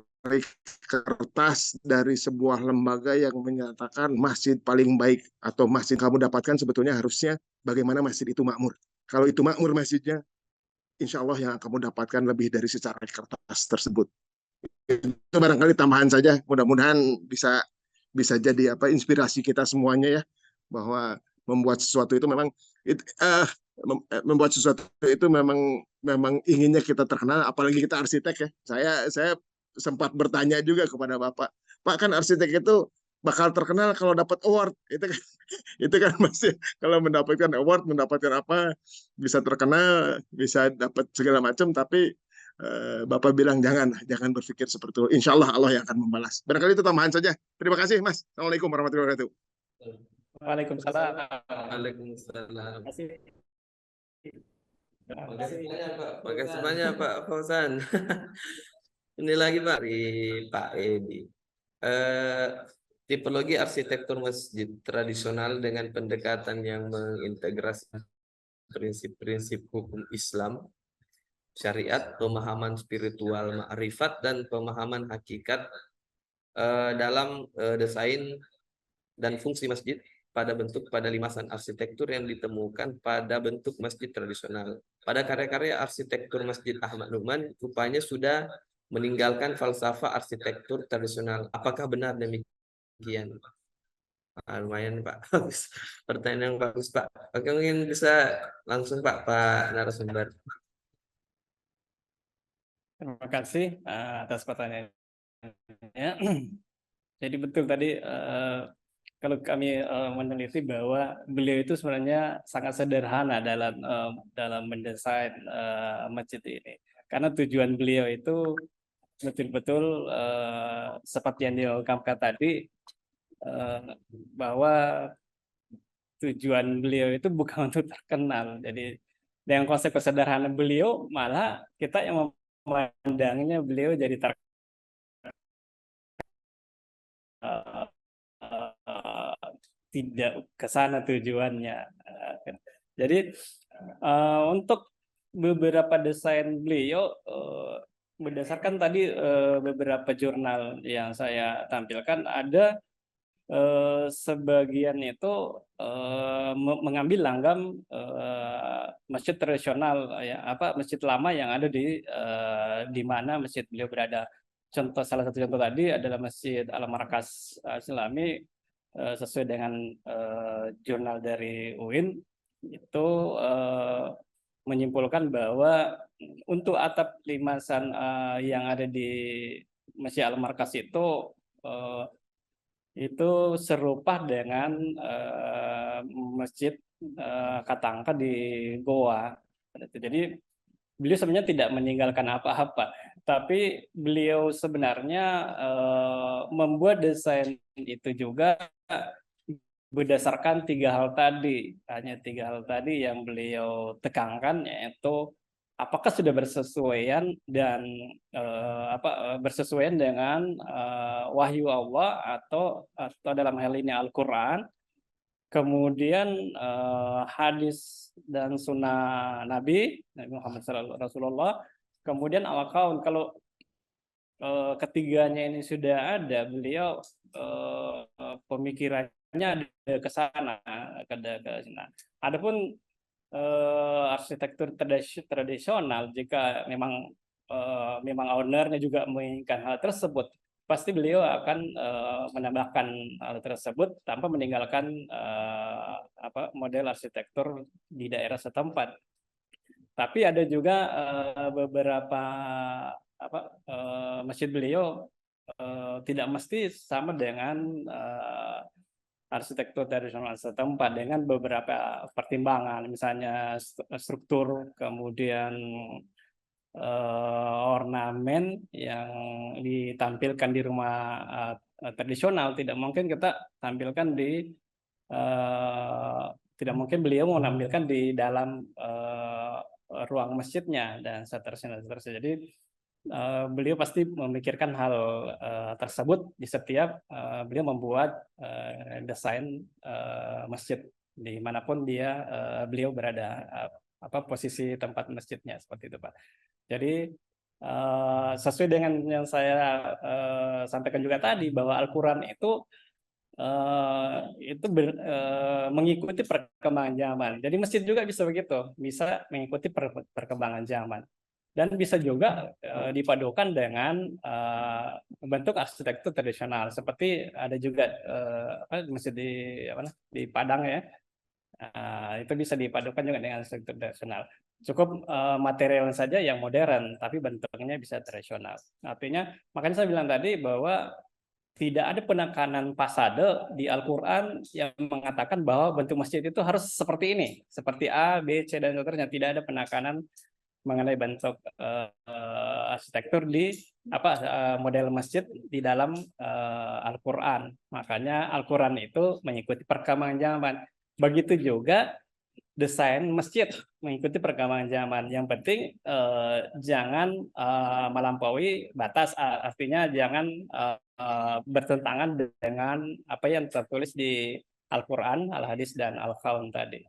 kertas dari sebuah lembaga yang menyatakan masjid paling baik, atau masjid kamu dapatkan sebetulnya harusnya bagaimana masjid itu makmur. Kalau itu makmur masjidnya, insya Allah yang kamu dapatkan lebih dari secari kertas tersebut. Itu barangkali tambahan saja, mudah-mudahan bisa jadi inspirasi kita semuanya ya, bahwa membuat sesuatu itu memang membuat sesuatu itu memang inginnya kita terkenal, apalagi kita arsitek ya. Saya sempat bertanya juga kepada Bapak, Pak, kan arsitek itu bakal terkenal kalau dapat award, itu kan masih kalau mendapatkan award, mendapatkan apa, bisa terkenal, bisa dapat segala macam, tapi Bapak bilang jangan berpikir seperti itu. Insya Allah Allah yang akan membalas. Barangkali itu tambahan saja. Terima kasih Mas. Assalamualaikum warahmatullahi wabarakatuh. Waalaikumsalam. Waalaikumsalam. Terima kasih. Makasih banyak Pak. Makasih banyak Pak Fauzan. Ini lagi Pak dari Pak Edi. Tipologi arsitektur masjid tradisional dengan pendekatan yang mengintegrasi prinsip-prinsip hukum Islam, syariat, pemahaman spiritual, ma'rifat, dan pemahaman hakikat dalam desain dan fungsi masjid pada limasan arsitektur yang ditemukan pada bentuk masjid tradisional. Pada karya-karya arsitektur Masjid Ahmad Nu'man, rupanya sudah meninggalkan falsafah arsitektur tradisional. Apakah benar demikian? Lumayan Pak, bagus. Pertanyaan yang bagus Pak. Oke, mungkin bisa langsung Pak narasumber. Terima kasih atas pertanyaannya. Jadi betul tadi kalau kami meneliti bahwa beliau itu sebenarnya sangat sederhana dalam mendesain masjid ini. Karena tujuan beliau itu betul-betul seperti yang diungkapkan tadi, bahwa tujuan beliau itu bukan untuk terkenal. Jadi dengan konsep kesederhanaan beliau, malah kita yang memandangnya beliau jadi tidak ke sana tujuannya. Jadi untuk beberapa desain beliau, berdasarkan tadi beberapa jurnal yang saya tampilkan, ada sebagian itu mengambil langgam masjid tradisional, ya, masjid lama yang ada di mana masjid beliau berada. Salah satu contoh tadi adalah Masjid Al-Markas Islami, sesuai dengan jurnal dari UIN itu menyimpulkan bahwa untuk atap limasan yang ada di Masjid Al-Markas itu serupa dengan Masjid Katangka di Goa. Jadi beliau sebenarnya tidak meninggalkan apa-apa, tapi beliau sebenarnya membuat desain itu juga berdasarkan hanya tiga hal tadi yang beliau tekankan, yaitu apakah sudah bersesuaian bersesuaian dengan wahyu Allah atau dalam hal ini Al-Quran, kemudian hadis dan sunnah Nabi Muhammad Rasulullah, kemudian al-kaun. Kalau ketiganya ini sudah ada, beliau pemikirannya ada ke sana. Adapun arsitektur tradisional, jika memang ownernya juga menginginkan hal tersebut, pasti beliau akan menambahkan hal tersebut tanpa meninggalkan model arsitektur di daerah setempat. Tapi ada juga beberapa masjid beliau tidak mesti sama dengan arsitektur tradisional setempat, dengan beberapa pertimbangan, misalnya struktur, kemudian ornamen yang ditampilkan di rumah tradisional tidak mungkin kita tampilkan tidak mungkin beliau menampilkan di dalam ruang masjidnya dan seterusnya. Jadi beliau pasti memikirkan hal tersebut di setiap beliau membuat desain masjid dimanapun beliau berada, posisi tempat masjidnya, seperti itu Pak. Jadi sesuai dengan yang saya sampaikan juga tadi, bahwa Al-Quran itu itu mengikuti perkembangan zaman. Jadi masjid juga bisa begitu, bisa mengikuti perkembangan zaman. Dan bisa juga dipadukan dengan bentuk arsitektur tradisional, seperti ada juga masjid di Padang ya. Itu bisa dipadukan juga dengan arsitektur tradisional. Cukup material saja yang modern, tapi bentuknya bisa tradisional. Artinya, makanya saya bilang tadi bahwa tidak ada penekanan pasade di Al-Quran yang mengatakan bahwa bentuk masjid itu harus seperti ini, seperti A, B, C, dan seterusnya. Tidak ada penekanan mengenai bentuk arsitektur di model masjid di dalam Al-Quran. Makanya Al-Quran itu mengikuti perkembangan zaman. Begitu juga desain masjid mengikuti perkembangan zaman. Yang penting jangan melampaui batas, artinya jangan bertentangan dengan apa yang tertulis di Al-Quran, Al-Hadis, dan Al-Qaun tadi.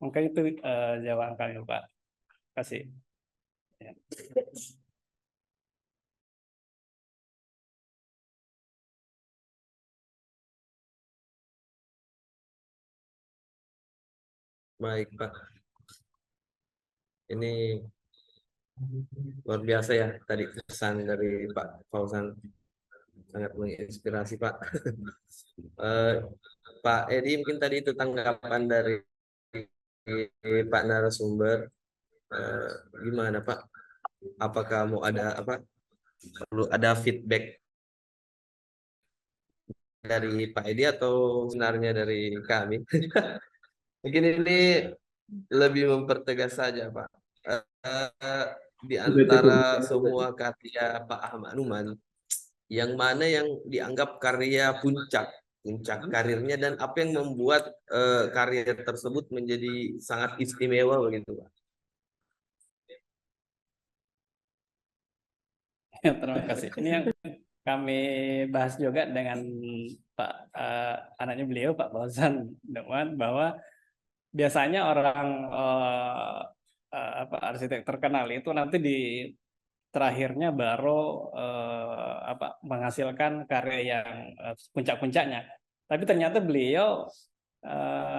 Mungkin itu jawaban kami, Pak. Terima kasih. Ya. Baik, Pak. Ini luar biasa ya tadi pesan dari Pak Fauzan, sangat menginspirasi, Pak. Pak Edi, mungkin tadi itu tanggapan dari Pak narasumber. Gimana, Pak? Apakah mau ada perlu ada feedback dari Pak Edi atau sebenarnya dari kami? Mungkin ini lebih mempertegas saja, Pak. Di antara semua karya Pak Ahmad Numan, yang mana yang dianggap karya puncak karirnya, dan apa yang membuat karya tersebut menjadi sangat istimewa begitu, Pak? Ya, terima kasih. Ini yang kami bahas juga dengan Pak anaknya beliau, Pak Fauzan Numan, bahwa biasanya orang arsitek terkenal itu nanti di terakhirnya baru menghasilkan karya yang puncak-puncaknya. Tapi ternyata beliau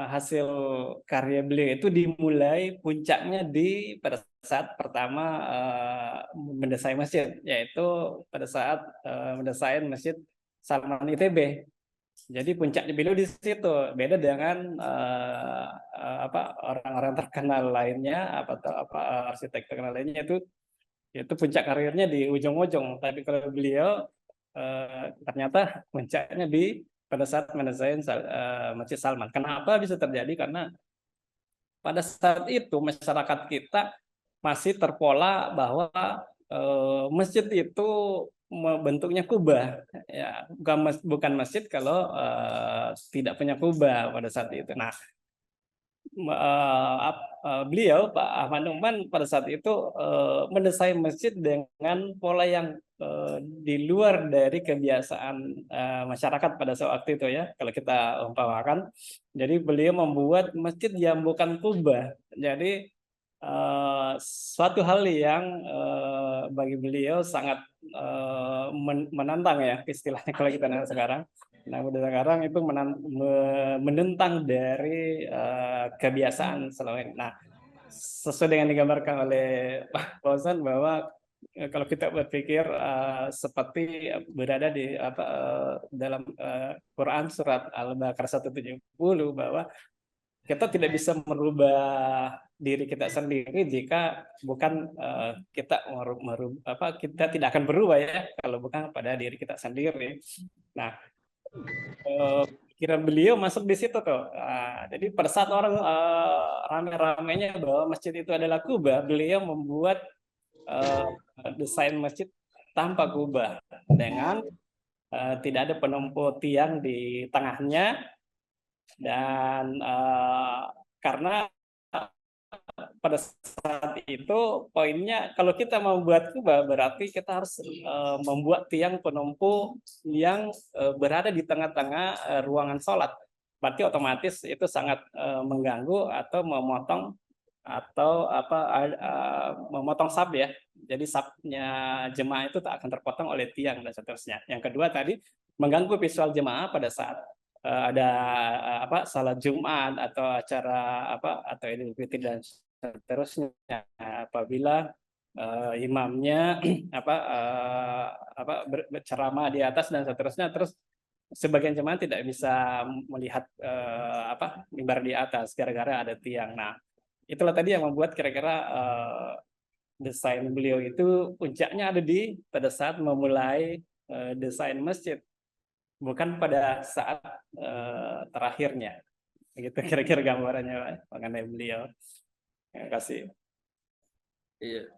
hasil karya beliau itu dimulai puncaknya pada saat pertama mendesain masjid, yaitu pada saat mendesain Masjid Salman ITB. Jadi puncaknya beliau di situ, beda dengan orang-orang terkenal lainnya, arsitek terkenal lainnya itu puncak karirnya di ujung-ujung. Tapi kalau beliau ternyata puncaknya pada saat mendesain Masjid Salman. Kenapa bisa terjadi? Karena pada saat itu masyarakat kita masih terpola bahwa masjid itu bentuknya kubah, ya bukan masjid kalau tidak punya kubah pada saat itu. Nah, beliau Pak Ahmad Numan pada saat itu mendesain masjid dengan pola yang di luar dari kebiasaan masyarakat pada saat itu ya, kalau kita umpamakan. Jadi beliau membuat masjid yang bukan kubah. Jadi suatu hal yang bagi beliau sangat menantang ya, istilahnya kalau kita lihat sekarang. Nah, udah sekarang itu menentang dari kebiasaan selama ini. Nah, sesuai dengan digambarkan oleh Pak Fauzan bahwa kalau kita berpikir seperti berada di dalam Quran surat Al-Baqarah 170, bahwa kita tidak bisa merubah diri kita sendiri jika bukan kita tidak akan berubah ya kalau bukan pada diri kita sendiri. Nah, pikiran beliau masuk di situ tuh. Jadi pada saat orang rame-ramenya bahwa masjid itu adalah kubah, beliau membuat desain masjid tanpa kubah, dengan tidak ada penumpu tiang di tengahnya, dan karena pada saat itu poinnya kalau kita membuat kubah berarti kita harus membuat tiang penumpu yang berada di tengah-tengah ruangan sholat. Berarti otomatis itu sangat mengganggu atau memotong saf ya. Jadi safnya jemaah itu tak akan terpotong oleh tiang dan seterusnya. Yang kedua tadi mengganggu visual jemaah pada saat ada apa salat Jumat atau acara apa atau Idul Fitri dan seterusnya, apabila imamnya berceramah di atas dan seterusnya, terus sebagian jemaah tidak bisa melihat mimbar di atas gara-gara ada tiang. Nah, itulah tadi yang membuat kira-kira desain beliau itu puncaknya ada pada saat memulai desain masjid, bukan pada saat terakhirnya. Gitu kira-kira gambarannya mengenai beliau. Terima kasih. Iya.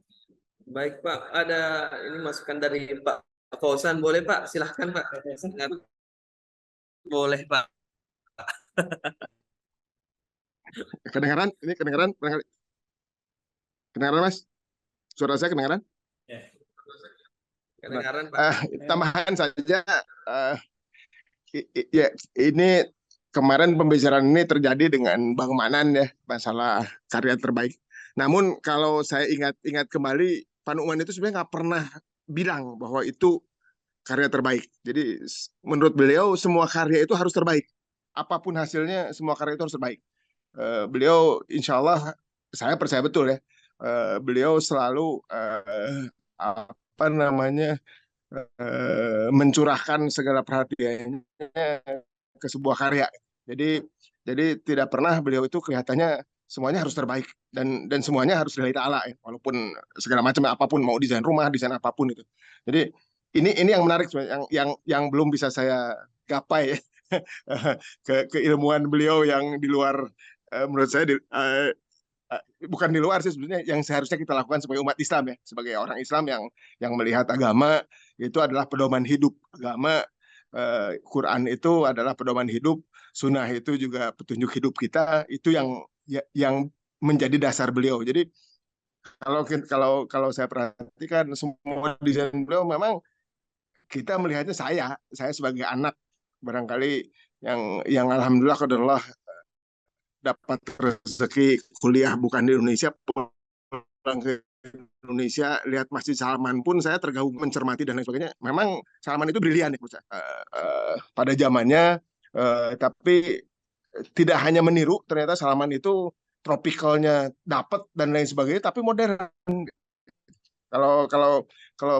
Baik Pak, ada ini masukan dari Pak Fauzan, boleh Pak? Silahkan Pak. Boleh Pak. Kedengaran? Ini kedengaran? Kedengaran Mas? Suara saya kedengaran? Kedengaran Pak. Tambahan saja, ya ini kemarin pembicaraan ini terjadi dengan Bang Manan ya, masalah karya terbaik. Namun kalau saya ingat kembali, Pak Numan itu sebenarnya nggak pernah bilang bahwa itu karya terbaik. Jadi menurut beliau semua karya itu harus terbaik. Apapun hasilnya, semua karya itu harus terbaik. Beliau insya Allah, saya percaya betul ya, beliau selalu mencurahkan segala perhatiannya ke sebuah karya. Jadi tidak pernah beliau itu kelihatannya semuanya harus terbaik dan semuanya harus lillahi ta'ala ya, walaupun segala macam apapun, mau desain rumah, desain apapun itu. Jadi ini yang menarik yang belum bisa saya gapai ya. Keilmuan beliau yang di luar, menurut saya bukan di luar sih sebenarnya, yang seharusnya kita lakukan sebagai umat Islam ya, sebagai orang Islam yang melihat agama itu adalah pedoman hidup. Agama, Quran itu adalah pedoman hidup, sunnah itu juga petunjuk hidup kita, itu yang menjadi dasar beliau. Jadi kalau saya perhatikan semua desain beliau, memang kita melihatnya, saya sebagai anak barangkali yang alhamdulillah qadarullah dapat rezeki kuliah bukan di Indonesia, pulang ke Indonesia, lihat Masjid Salman pun saya terganggu mencermati dan lain sebagainya. Memang Salman itu brilian ya, pada zamannya, tapi tidak hanya meniru, ternyata Salman itu tropikalnya dapat dan lain sebagainya, tapi modern. Kalau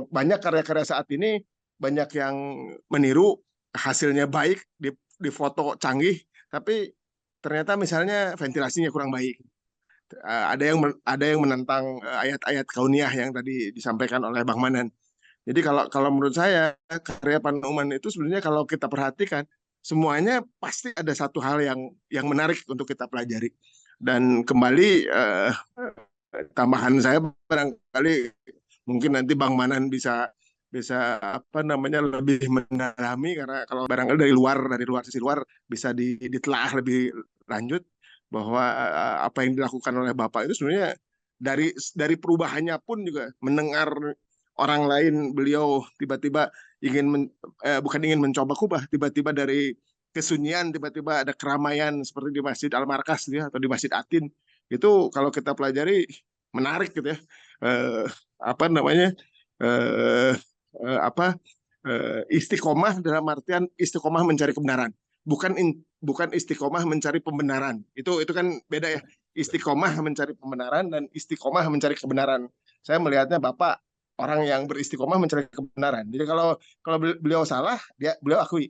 banyak karya-karya saat ini, banyak yang meniru, hasilnya baik, di foto canggih, tapi ternyata misalnya ventilasinya kurang baik. Ada yang menentang ayat-ayat kauniyah yang tadi disampaikan oleh Bang Manan. Jadi kalau menurut saya, karya Pak Numan itu sebenarnya kalau kita perhatikan, semuanya pasti ada satu hal yang menarik untuk kita pelajari. Dan kembali, tambahan saya barangkali mungkin nanti Bang Manan bisa lebih mendalami, karena kalau barangkali dari sisi luar bisa ditelaah lebih lanjut bahwa apa yang dilakukan oleh Bapak itu sebenarnya dari perubahannya pun juga mendengar orang lain, beliau tiba-tiba bukan ingin mencoba kubah, tiba-tiba dari kesunyian tiba-tiba ada keramaian seperti di Masjid Al-Markas ya, atau di Masjid Atin. Itu kalau kita pelajari menarik gitu ya. Istiqomah dalam artian istiqomah mencari kebenaran, bukan istiqomah mencari pembenaran. Itu kan beda ya. Istiqomah mencari pembenaran dan istiqomah mencari kebenaran. Saya melihatnya Bapak orang yang beristiqomah mencari kebenaran. Jadi kalau beliau salah, beliau akui.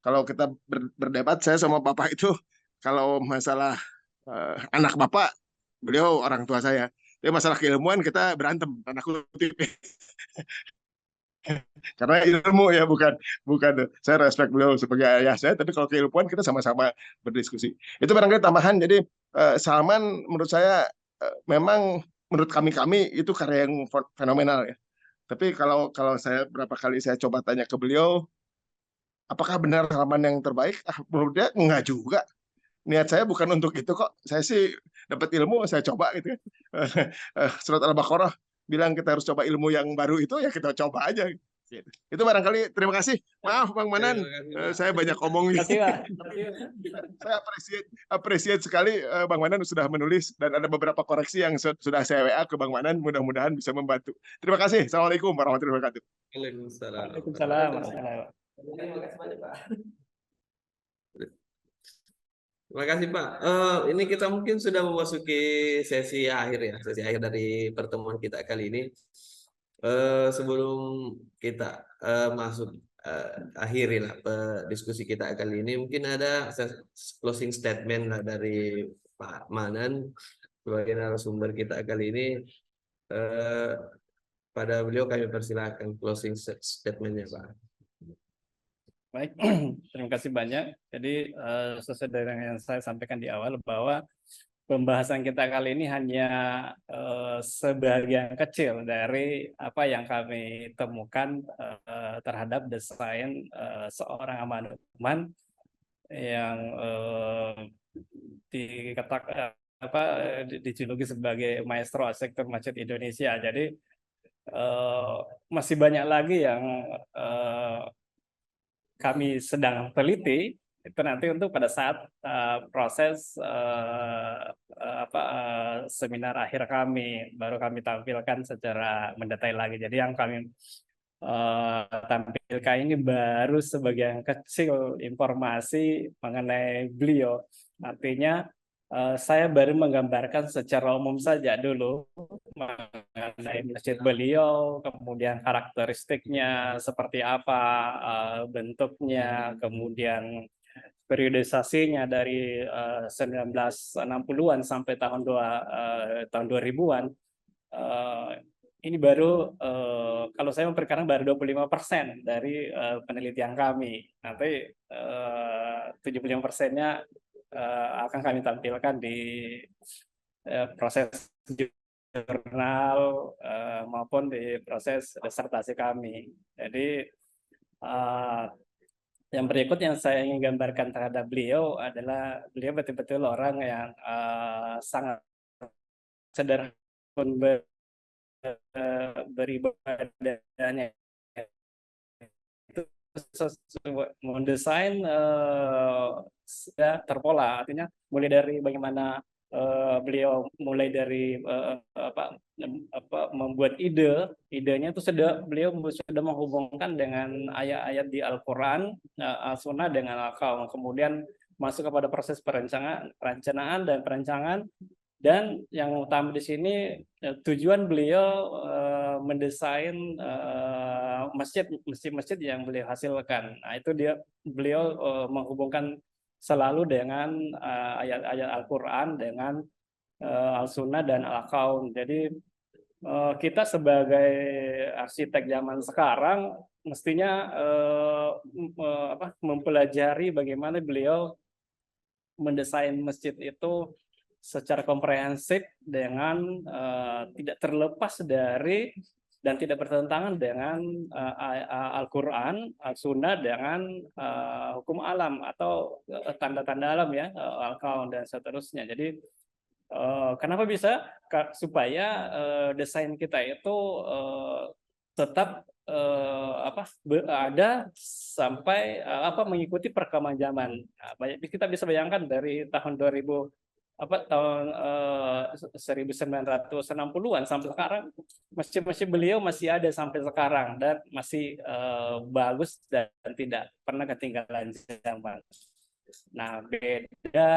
Kalau kita berdebat, saya sama Bapak itu, kalau masalah anak Bapak, beliau orang tua saya. Tapi masalah keilmuan kita berantem, tanda kutip. Karena ilmu ya, bukan saya respect beliau sebagai ayah saya, tapi kalau keilmuan kita sama-sama berdiskusi. Itu barangkali tambahan. Jadi Salman menurut saya, memang menurut kami itu karya yang fenomenal ya. Tapi kalau saya berapa kali saya coba tanya ke beliau, apakah benar Salman yang terbaik? Menurut dia enggak juga. Niat saya bukan untuk itu kok. Saya sih dapat ilmu, saya coba gitu. Surat Al-Baqarah bilang kita harus coba ilmu yang baru, itu ya kita coba aja. Gitu. Itu barangkali. Terima kasih. Maaf Bang Manan, saya banyak omong. Saya appreciate sekali Bang Manan sudah menulis, dan ada beberapa koreksi yang sudah saya WA ke Bang Manan, mudah-mudahan bisa membantu. Terima kasih. Assalamualaikum warahmatullahi wabarakatuh. Waalaikumsalam. Waalaikumsalam. Terima kasih banyak Pak. Terima kasih Pak. Ini kita mungkin sudah memasuki sesi akhir ya, sesi akhir dari pertemuan kita kali ini. Sebelum kita masuk akhiri lah diskusi kita kali ini, mungkin ada closing statement lah dari Pak Manan sebagai narasumber kita kali ini. Pada beliau kami persilahkan closing statementnya Pak. Baik, terima kasih banyak. Jadi sesuai dengan yang saya sampaikan di awal bahwa pembahasan kita kali ini hanya sebagian kecil dari apa yang kami temukan terhadap desain seorang Amanuman yang dijuluki sebagai maestro arsitektur masjid Indonesia. Jadi masih banyak lagi yang kami sedang teliti itu nanti untuk pada saat proses seminar akhir kami baru kami tampilkan secara mendetail lagi. Jadi yang kami tampilkan ini baru sebagian kecil informasi mengenai beliau. Artinya saya baru menggambarkan secara umum saja dulu mengenai masjid beliau, kemudian karakteristiknya seperti apa, bentuknya, kemudian periodisasinya dari 1960-an sampai tahun 2000-an. Ini baru kalau saya memperkirakan baru 25% dari penelitian kami. Nanti 75%-nya akan kami tampilkan di proses jurnal maupun di proses disertasi kami. Jadi yang berikut yang saya ingin gambarkan terhadap beliau adalah beliau betul-betul orang yang sangat sederhana beribadahnya. Itu mendesain sudah terpola, artinya mulai dari bagaimana beliau mulai dari membuat idenya itu beliau sudah menghubungkan dengan ayat-ayat di Al-Quran, As-Sunnah dengan Al-Qaum, kemudian masuk kepada proses perencanaan dan perancangan. Dan yang utama di sini tujuan beliau mendesain masjid-masjid yang beliau hasilkan. Nah, itu beliau menghubungkan selalu dengan ayat-ayat Al-Quran dengan Al-Sunnah dan Al-Qaum. Jadi kita sebagai arsitek zaman sekarang mestinya mempelajari bagaimana beliau mendesain masjid itu secara komprehensif dengan tidak terlepas dari dan tidak bertentangan dengan Al-Quran, Al-Sunnah dengan hukum alam atau tanda-tanda alam ya, Al-Qaum dan seterusnya. Jadi kenapa bisa? Supaya desain kita itu tetap ada sampai mengikuti perkembangan zaman. Nah, kita bisa bayangkan dari tahun 1960-an sampai sekarang masjid-masjid beliau masih ada sampai sekarang dan masih bagus dan tidak pernah ketinggalan zaman. Nah, beda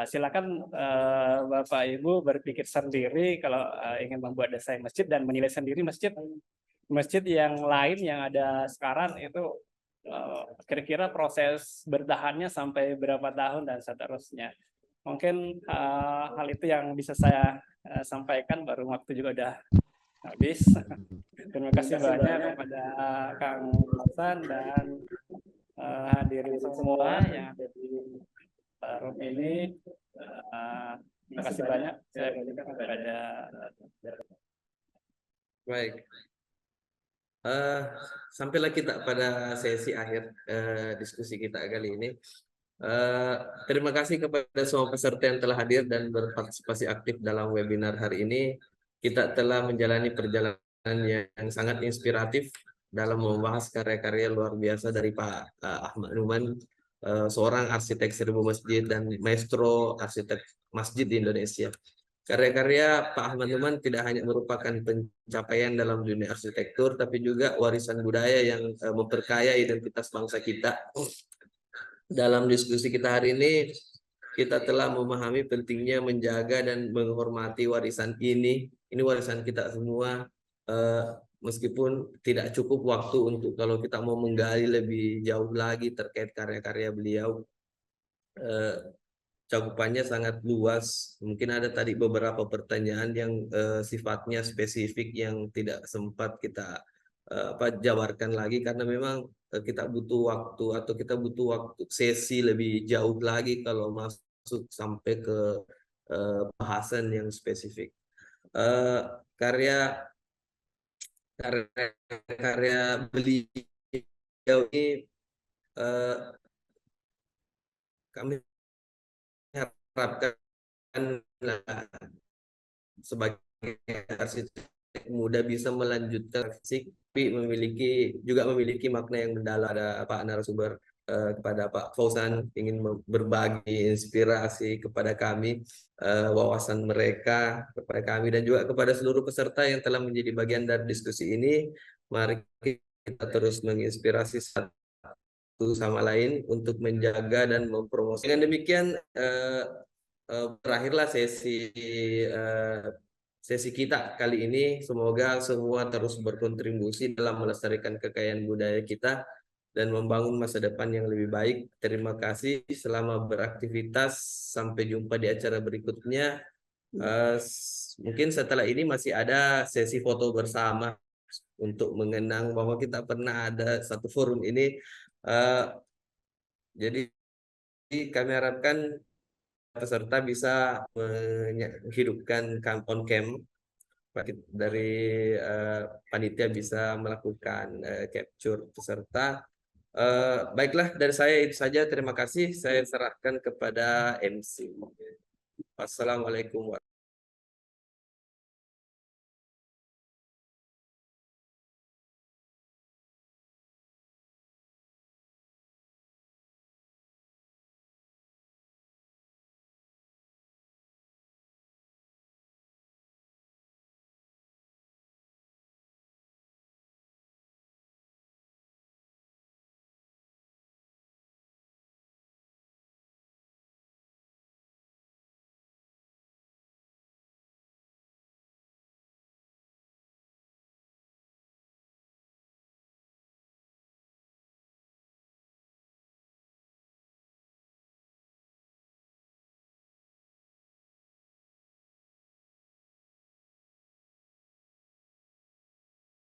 silakan Bapak Ibu berpikir sendiri kalau ingin membuat desain masjid dan menilai sendiri masjid yang lain yang ada sekarang itu kira-kira proses bertahannya sampai berapa tahun dan seterusnya. Mungkin hal itu yang bisa saya sampaikan, baru waktu juga udah habis. Terima kasih banyak kepada Kang Hasan dan hadirin semua yang ada di forum ini. Terima kasih banyak. Saya berikan kepada Baik. Sampailah kita pada sesi akhir diskusi kita kali ini. Terima kasih kepada semua peserta yang telah hadir dan berpartisipasi aktif dalam webinar hari ini. Kita telah menjalani perjalanan yang sangat inspiratif dalam membahas karya-karya luar biasa dari Pak Ahmad Numan, seorang arsitek 1000 masjid dan maestro arsitek masjid di Indonesia. Karya-karya Pak Ahmad Numan tidak hanya merupakan pencapaian dalam dunia arsitektur, tapi juga warisan budaya yang memperkaya identitas bangsa kita. Dalam diskusi kita hari ini, kita telah memahami pentingnya menjaga dan menghormati warisan ini. Ini warisan kita semua. Meskipun tidak cukup waktu untuk kalau kita mau menggali lebih jauh lagi terkait karya-karya beliau, cakupannya sangat luas. Mungkin ada tadi beberapa pertanyaan yang sifatnya spesifik yang tidak sempat kita jabarkan lagi karena memang kita butuh waktu atau kita butuh waktu sesi lebih jauh lagi kalau masuk sampai ke bahasan yang spesifik. Karya beliau ini kami harapkan sebagai arsitek muda bisa melanjutkan tapi juga memiliki makna yang mendalam. Ada Pak narasumber kepada Pak Fauzan ingin berbagi inspirasi kepada kami, wawasan mereka kepada kami dan juga kepada seluruh peserta yang telah menjadi bagian dari diskusi ini. Mari kita terus menginspirasi satu sama lain untuk menjaga dan mempromosikan. Dengan demikian berakhirlah sesi kita kali ini. Semoga semua terus berkontribusi dalam melestarikan kekayaan budaya kita dan membangun masa depan yang lebih baik. Terima kasih, selamat beraktivitas. Sampai jumpa di acara berikutnya. Mungkin setelah ini masih ada sesi foto bersama untuk mengenang bahwa kita pernah ada satu forum ini. Jadi kami harapkan peserta bisa menghidupkan on cam dari panitia bisa melakukan capture peserta. Baiklah, dari saya itu saja. Terima kasih. Saya serahkan kepada MC. Wassalamualaikum warahmatullahi wabarakatuh.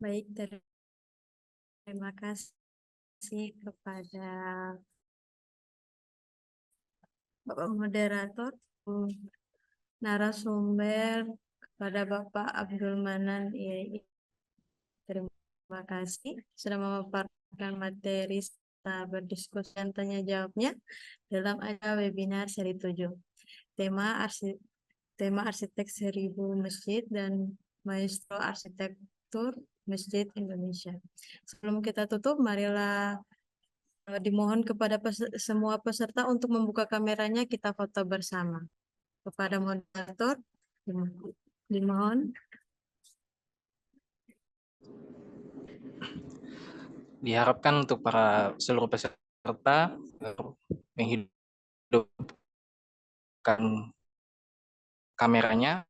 Baik, terima kasih kepada Bapak Moderator, narasumber, kepada Bapak Abdul Manan. Terima kasih sudah memaparkan materi serta berdiskusi dan tanya jawabnya dalam acara webinar seri 7. Tema arsitek 1000 masjid dan maestro arsitektur Masjid Indonesia. Sebelum kita tutup, marilah dimohon kepada semua peserta untuk membuka kameranya, kita foto bersama. Kepada moderator, dimohon. Diharapkan untuk para seluruh peserta menghidupkan kameranya